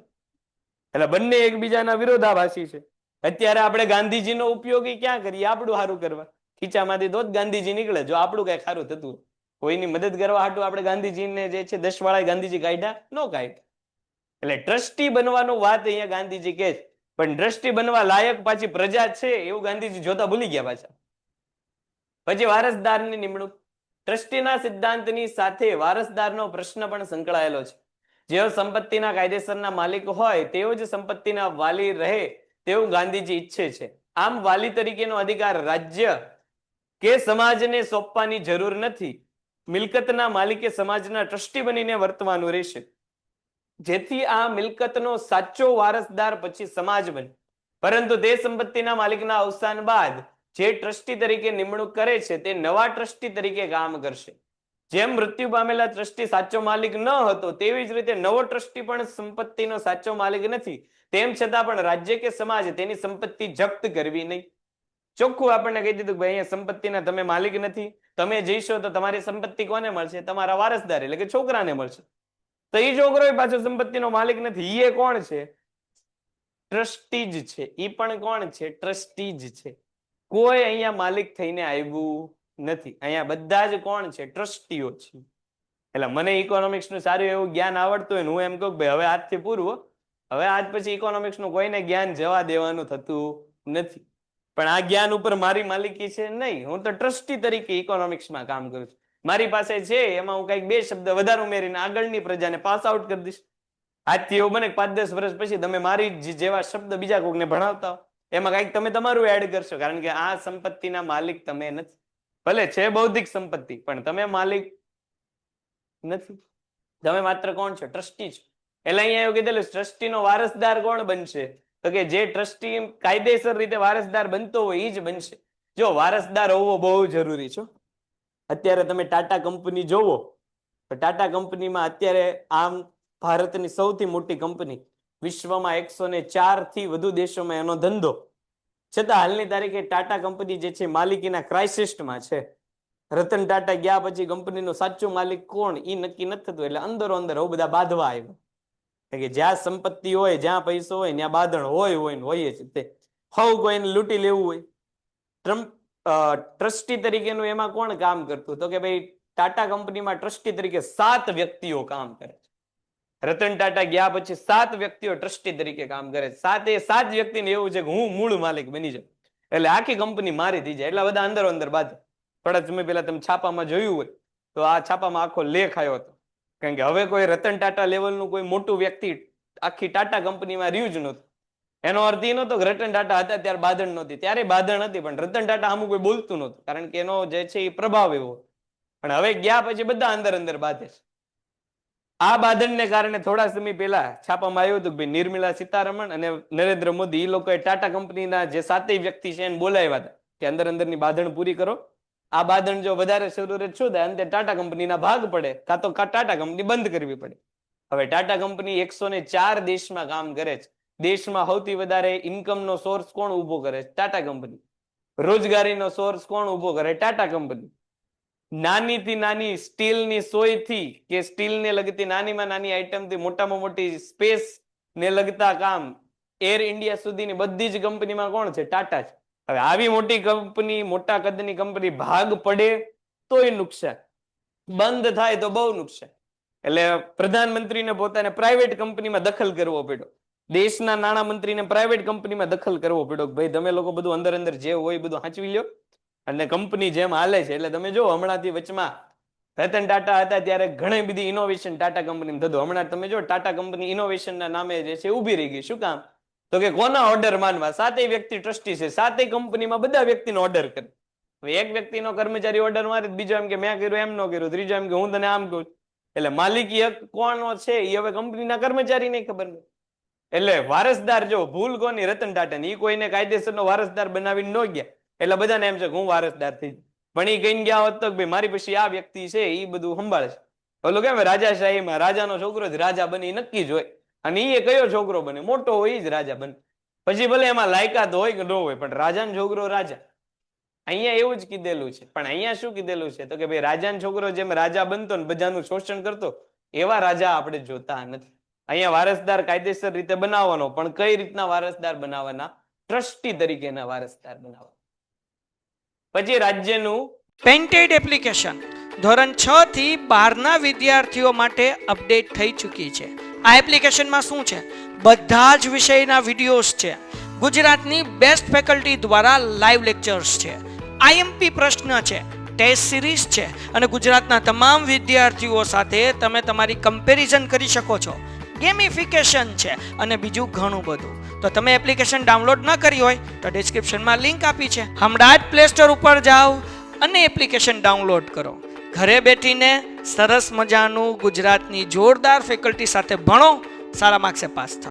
એટલે બંને એકબીજાના વિરોધાભાસી છે. અત્યારે આપણે ગાંધીજીનો ઉપયોગ ક્યાં કરીએ? આપણું સારું કરવા. ખીચામાંથી તો જ ગાંધીજી નીકળે. જો આપણું કઈ સારું થતું, કોઈની મદદ કરવા હાટું આપણે ગાંધીજીને જે છે 10 વાળા ગાંધીજી કાઢ્યા નો કાઢ્યા. એટલે ટ્રસ્ટી બનવાનું વાત અહીંયા ગાંધીજી કહે છે, પણ ટ્રસ્ટી બનવા લાયક પાછી પ્રજા છે એવું ગાંધીજી જોતા ભૂલી ગયા પાછા. પછી વારસદારની નિમણૂક. ટ્રસ્ટીના સિદ્ધાંતની સાથે વારસદારનો પ્રશ્ન પણ સંકળાયેલો છે. જેઓ સંપત્તિના કાયદેસરના માલિક હોય તેઓ જ સંપત્તિના વાલી રહે તેવું ગાંધીજી ઈચ્છે છે. આમ વાલી તરીકેનો અધિકાર રાજ્ય કે સમાજને સોંપવાની જરૂર નથી. મિલકતના માલિકે સમાજના ટ્રસ્ટી બનીને વર્તવાનું રહેશે, જેથી આ મિલકતનો સાચો વારસદાર પછી સમાજ બને. પરંતુ તે સંપત્તિના માલિકના અવસાન બાદ જે ટ્રસ્ટી તરીકે નિમણૂક કરે છે તે નવા ટ્રસ્ટી તરીકે કામ કરશે. જેમ મૃત્યુ પામેલા ટ્રસ્ટી સાચો માલિક ન હતો તેવી જ રીતે નવો ટ્રસ્ટી પણ સંપત્તિનો સાચો માલિક નથી. તેમ છતાં પણ રાજ્ય કે સમાજ તેની સંપત્તિ જપ્ત કરવી નહીં. ચોખ્ખું આપણને કહી દીધું કે ભાઈ અહીંયા સંપત્તિના તમે માલિક નથી, તમે જઈશો તો તમારી સંપત્તિ કોને મળશે? તમારા વારસદાર એટલે કે છોકરાને મળશે. તો એ છોકરો પાછો સંપત્તિનો માલિક નથી. એ કોણ છે? ટ્રસ્ટી જ છે. એ પણ કોણ છે? ટ્રસ્ટી જ છે. કોઈ અહીંયા માલિક થઈને આવ્યું નથી. અહીંયા બધા જ કોણ છે? ટ્રસ્ટીઓ છે. એટલે મને ઇકોનોમિક્સ નું સારું એવું જ્ઞાન આવડતું હોય ને હું એમ કહું ભાઈ હવે આજથી પૂરું, હવે આજ પછી ઇકોનોમિક્સ નું કોઈને જ્ઞાન જવા દેવાનું થતું નથી. પણ આ જ્ઞાન ઉપર મારી માલિકી છે નહીં. હું તો ટ્રસ્ટી તરીકે ઇકોનોમિક્સમાં કામ કરું છું. મારી પાસે છે એમાં હું કઈક 2 શબ્દ વધારે ઉમેરીને આગળની પ્રજાને પાસ આઉટ કરી દઈશ. આજથી એવું બને 5-10 વર્ષ પછી તમે મારી જેવા શબ્દ બીજા કોઈને ભણાવતા હો, એમાં કઈક તમે તમારું એડ કરશો. કારણ કે આ સંપત્તિના માલિક તમે નથી. ભલે છે બૌદ્ધિક સંપત્તિ, પણ તમે માલિક નથી. તમે માત્ર કોણ છો? ટ્રસ્ટી છો. એટલે અહીંયા એવું કીધેલું ટ્રસ્ટીનો વારસદાર કોણ બનશે? તો કે જે ટ્રસ્ટી કાયદેસર રીતે વારસદાર બનતો હોય એ જ બનશે. જો વારસદાર હોવો બહુ જરૂરી છે. અત્યારે તમે ટાટા કંપની જોવો તો ટાટા કંપનીમાં અત્યારે આમ ભારતની સૌથી મોટી કંપની, વિશ્વમાં 104 થી વધુ દેશોમાં એનો ધંધો, છતાં હાલની તારીખે ટાટા કંપની જે છે માલિકીના ક્રાઇસિસમાં છે. રતન ટાટા ગયા પછી કંપનીનો સાચો માલિક કોણ એ નક્કી નથી થતું. એટલે અંદરો અંદર હવે બધા બાંધવા આવ્યા કે જ્યાં સંપત્તિ હોય, જ્યાં પૈસો હોય ત્યાં બાંધણ હોય જ. તે હવ કોઈને લૂંટી લેવું હોય. ટ્રસ્ટી તરીકેનું એમાં કોણ કામ કરતું? તો કે ભાઈ ટાટા કંપનીમાં ટ્રસ્ટી તરીકે 7 વ્યક્તિઓ કામ કરે છે. રતન ટાટા ગયા પછી 7 વ્યક્તિઓ ટ્રસ્ટી તરીકે કામ કરે છે. 7 વ્યક્તિને એવું છે કે હું મૂળ માલિક બની જાઉં એટલે આખી કંપની મારી થઈ જાય. એટલા બધા અંદરો અંદર બાંધે. થોડા સમય પહેલા તમે છાપામાં જોયું હોય તો આ છાપામાં આખો લેખ આવ્યો હતો. કારણ કે હવે કોઈ રતન ટાટા લેવલનું કોઈ મોટું વ્યક્તિ આખી ટાટા કંપનીમાં રહ્યું જ નહોતું. એનો અર્થ એ નહોતો કે રતન ટાટા હતા ત્યારે બાંધણ નહોતી. ત્યારે બાંધણ હતી, પણ રતન ટાટા સામું કોઈ બોલતું નહોતું, કારણ કે એનો જે છે એ પ્રભાવ એવો. પણ હવે ગયા પછી બધા અંદર અંદર બાંધે છે. આ બાંધણને કારણે થોડા સમય પહેલા છાપામાં આવ્યું હતું કે ભાઈ નિર્મલા સીતારમણ અને નરેન્દ્ર મોદી એ લોકોએ ટાટા કંપનીના જે 7 વ્યક્તિ છે એને બોલાવ્યા હતા કે અંદર અંદરની બાંધણ પૂરી કરો. આ બાંધણ જો વધારે જરૂરત શું થાય અંતે ટાટા કંપનીના ભાગ પડે, કાં તો ટાટા કંપની બંધ કરવી પડે. હવે ટાટા કંપની 104 દેશમાં કામ કરે છે. દેશમાં સૌથી વધારે ઇન્કમનો સોર્સ કોણ ઉભો કરે છે? ટાટા કંપની. રોજગારીનો સોર્સ કોણ ઉભો કરે? ટાટા કંપની. નાનીથી નાની સ્ટીલની સોયથી કે સ્ટીલને લગતી નાનીમાં નાની આઈટમથી મોટામાં મોટી સ્પેસ ને લગતા કામ એર ઇન્ડિયા સુધીની બધી જ કંપનીમાં કોણ છે? ટાટા છે. હવે આવી મોટી કંપની, મોટા કદની કંપની ભાગ પડે તોય નુકસાન, બંધ થાય તો બહુ નુકસાન. એટલે પ્રધાનમંત્રીને પોતાને પ્રાઇવેટ કંપનીમાં દખલ કરવો પડ્યો. દેશના નાણામંત્રીને પ્રાઇવેટ કંપનીમાં દખલ કરવો પડ્યો. ભાઈ તમે લોકો બધું અંદર અંદર જે હોય બધું સાચવી લ્યો અને કંપની જેમ હાલે છે. એટલે તમે જો હમણાંથી વચમાં રતન ટાટા હતા ત્યારે ઘણી બધી ઇનોવેશન ટાટા કંપનીમાં થતું. હમણાં તમે જો ટાટા કંપની ઇનોવેશનના નામે જે છે ઉભી રહી ગઈ. શું કામ? તો કે કોના ઓર્ડર માનવા? 7 વ્યક્તિ ટ્રસ્ટી છે. 7 કંપનીમાં બધા વ્યક્તિનો ઓર્ડર કરે. હવે એક વ્યક્તિનો કર્મચારી ઓર્ડર મારે, બીજો એમ કે મેં કર્યું એમ ન કર્યું, ત્રીજો એમ કે હું તને આમ કહું. એટલે માલિકી હક કોનો છે એ હવે કંપનીના કર્મચારી નહીં ખબર નહીં. એટલે વારસદાર જો ભૂલ કોની? રતન ટાટા ની. કોઈને કાયદેસરનો વારસદાર બનાવીને ન ગયા એટલે બધાને એમ છે કે હું વારસદાર થઈ. પણ એ કઈ ગયા હોત તો ભાઈ મારી પછી આ વ્યક્તિ છે એ બધું સંભાળે છે. ઓલું કેમ રાજાશાહીમાં રાજાનો છોકરો જ રાજા બની નક્કી જ હોય, અને એ કયો છોકરો બને? મોટો હોય જ રાજા બને. પછી ભલે એમાં લાયકાત હોય કે ન હોય, પણ રાજાનો છોકરો રાજા. અહીંયા એવું જ કીધેલું છે, પણ અહીંયા શું કીધેલું છે તો કે ભાઈ રાજાનો છોકરો જેમ રાજા બનતો ને બધાનું શોષણ કરતો એવા રાજા આપણે જોતા નથી. અહીંયા વારસદાર કાયદેસર રીતે બનાવવાનો, પણ કઈ રીતના વારસદાર બનાવવાના? ટ્રસ્ટી તરીકેના વારસદાર બનાવવા. પછી રાજ્યનું પેન્ટેડ એપ્લિકેશન ધોરણ 6 થી 12 ના વિદ્યાર્થીઓ માટે અપડેટ થઈ ચૂકી છે. આ એપ્લિકેશનમાં શું છે? બધા જ વિષયના વિડીયોઝ છે. ગુજરાતની બેસ્ટ ફેકલ્ટી દ્વારા લાઈવ લેક્ચર્સ છે, આઈએમપી પ્રશ્ન છે, ટેસ્ટ સિરીઝ છે અને ગુજરાતના તમામ વિદ્યાર્થીઓ સાથે તમે તમારી કમ્પેરિઝન કરી શકો છો. ગેમિફિકેશન છે અને બીજું ઘણું બધું. તો તમે એપ્લિકેશન ડાઉનલોડ ન કરી હોય તો ડિસ્ક્રિપ્શનમાં લિંક આપી છે. હમણાં જ પ્લે સ્ટોર ઉપર જાઓ અને એપ્લિકેશન ડાઉનલોડ કરો. ઘરે બેઠીને સરસ મજાનું ગુજરાતની જોરદાર ફેકલ્ટી સાથે ભણો, સારા માર્ક્સે પાસ થાઓ.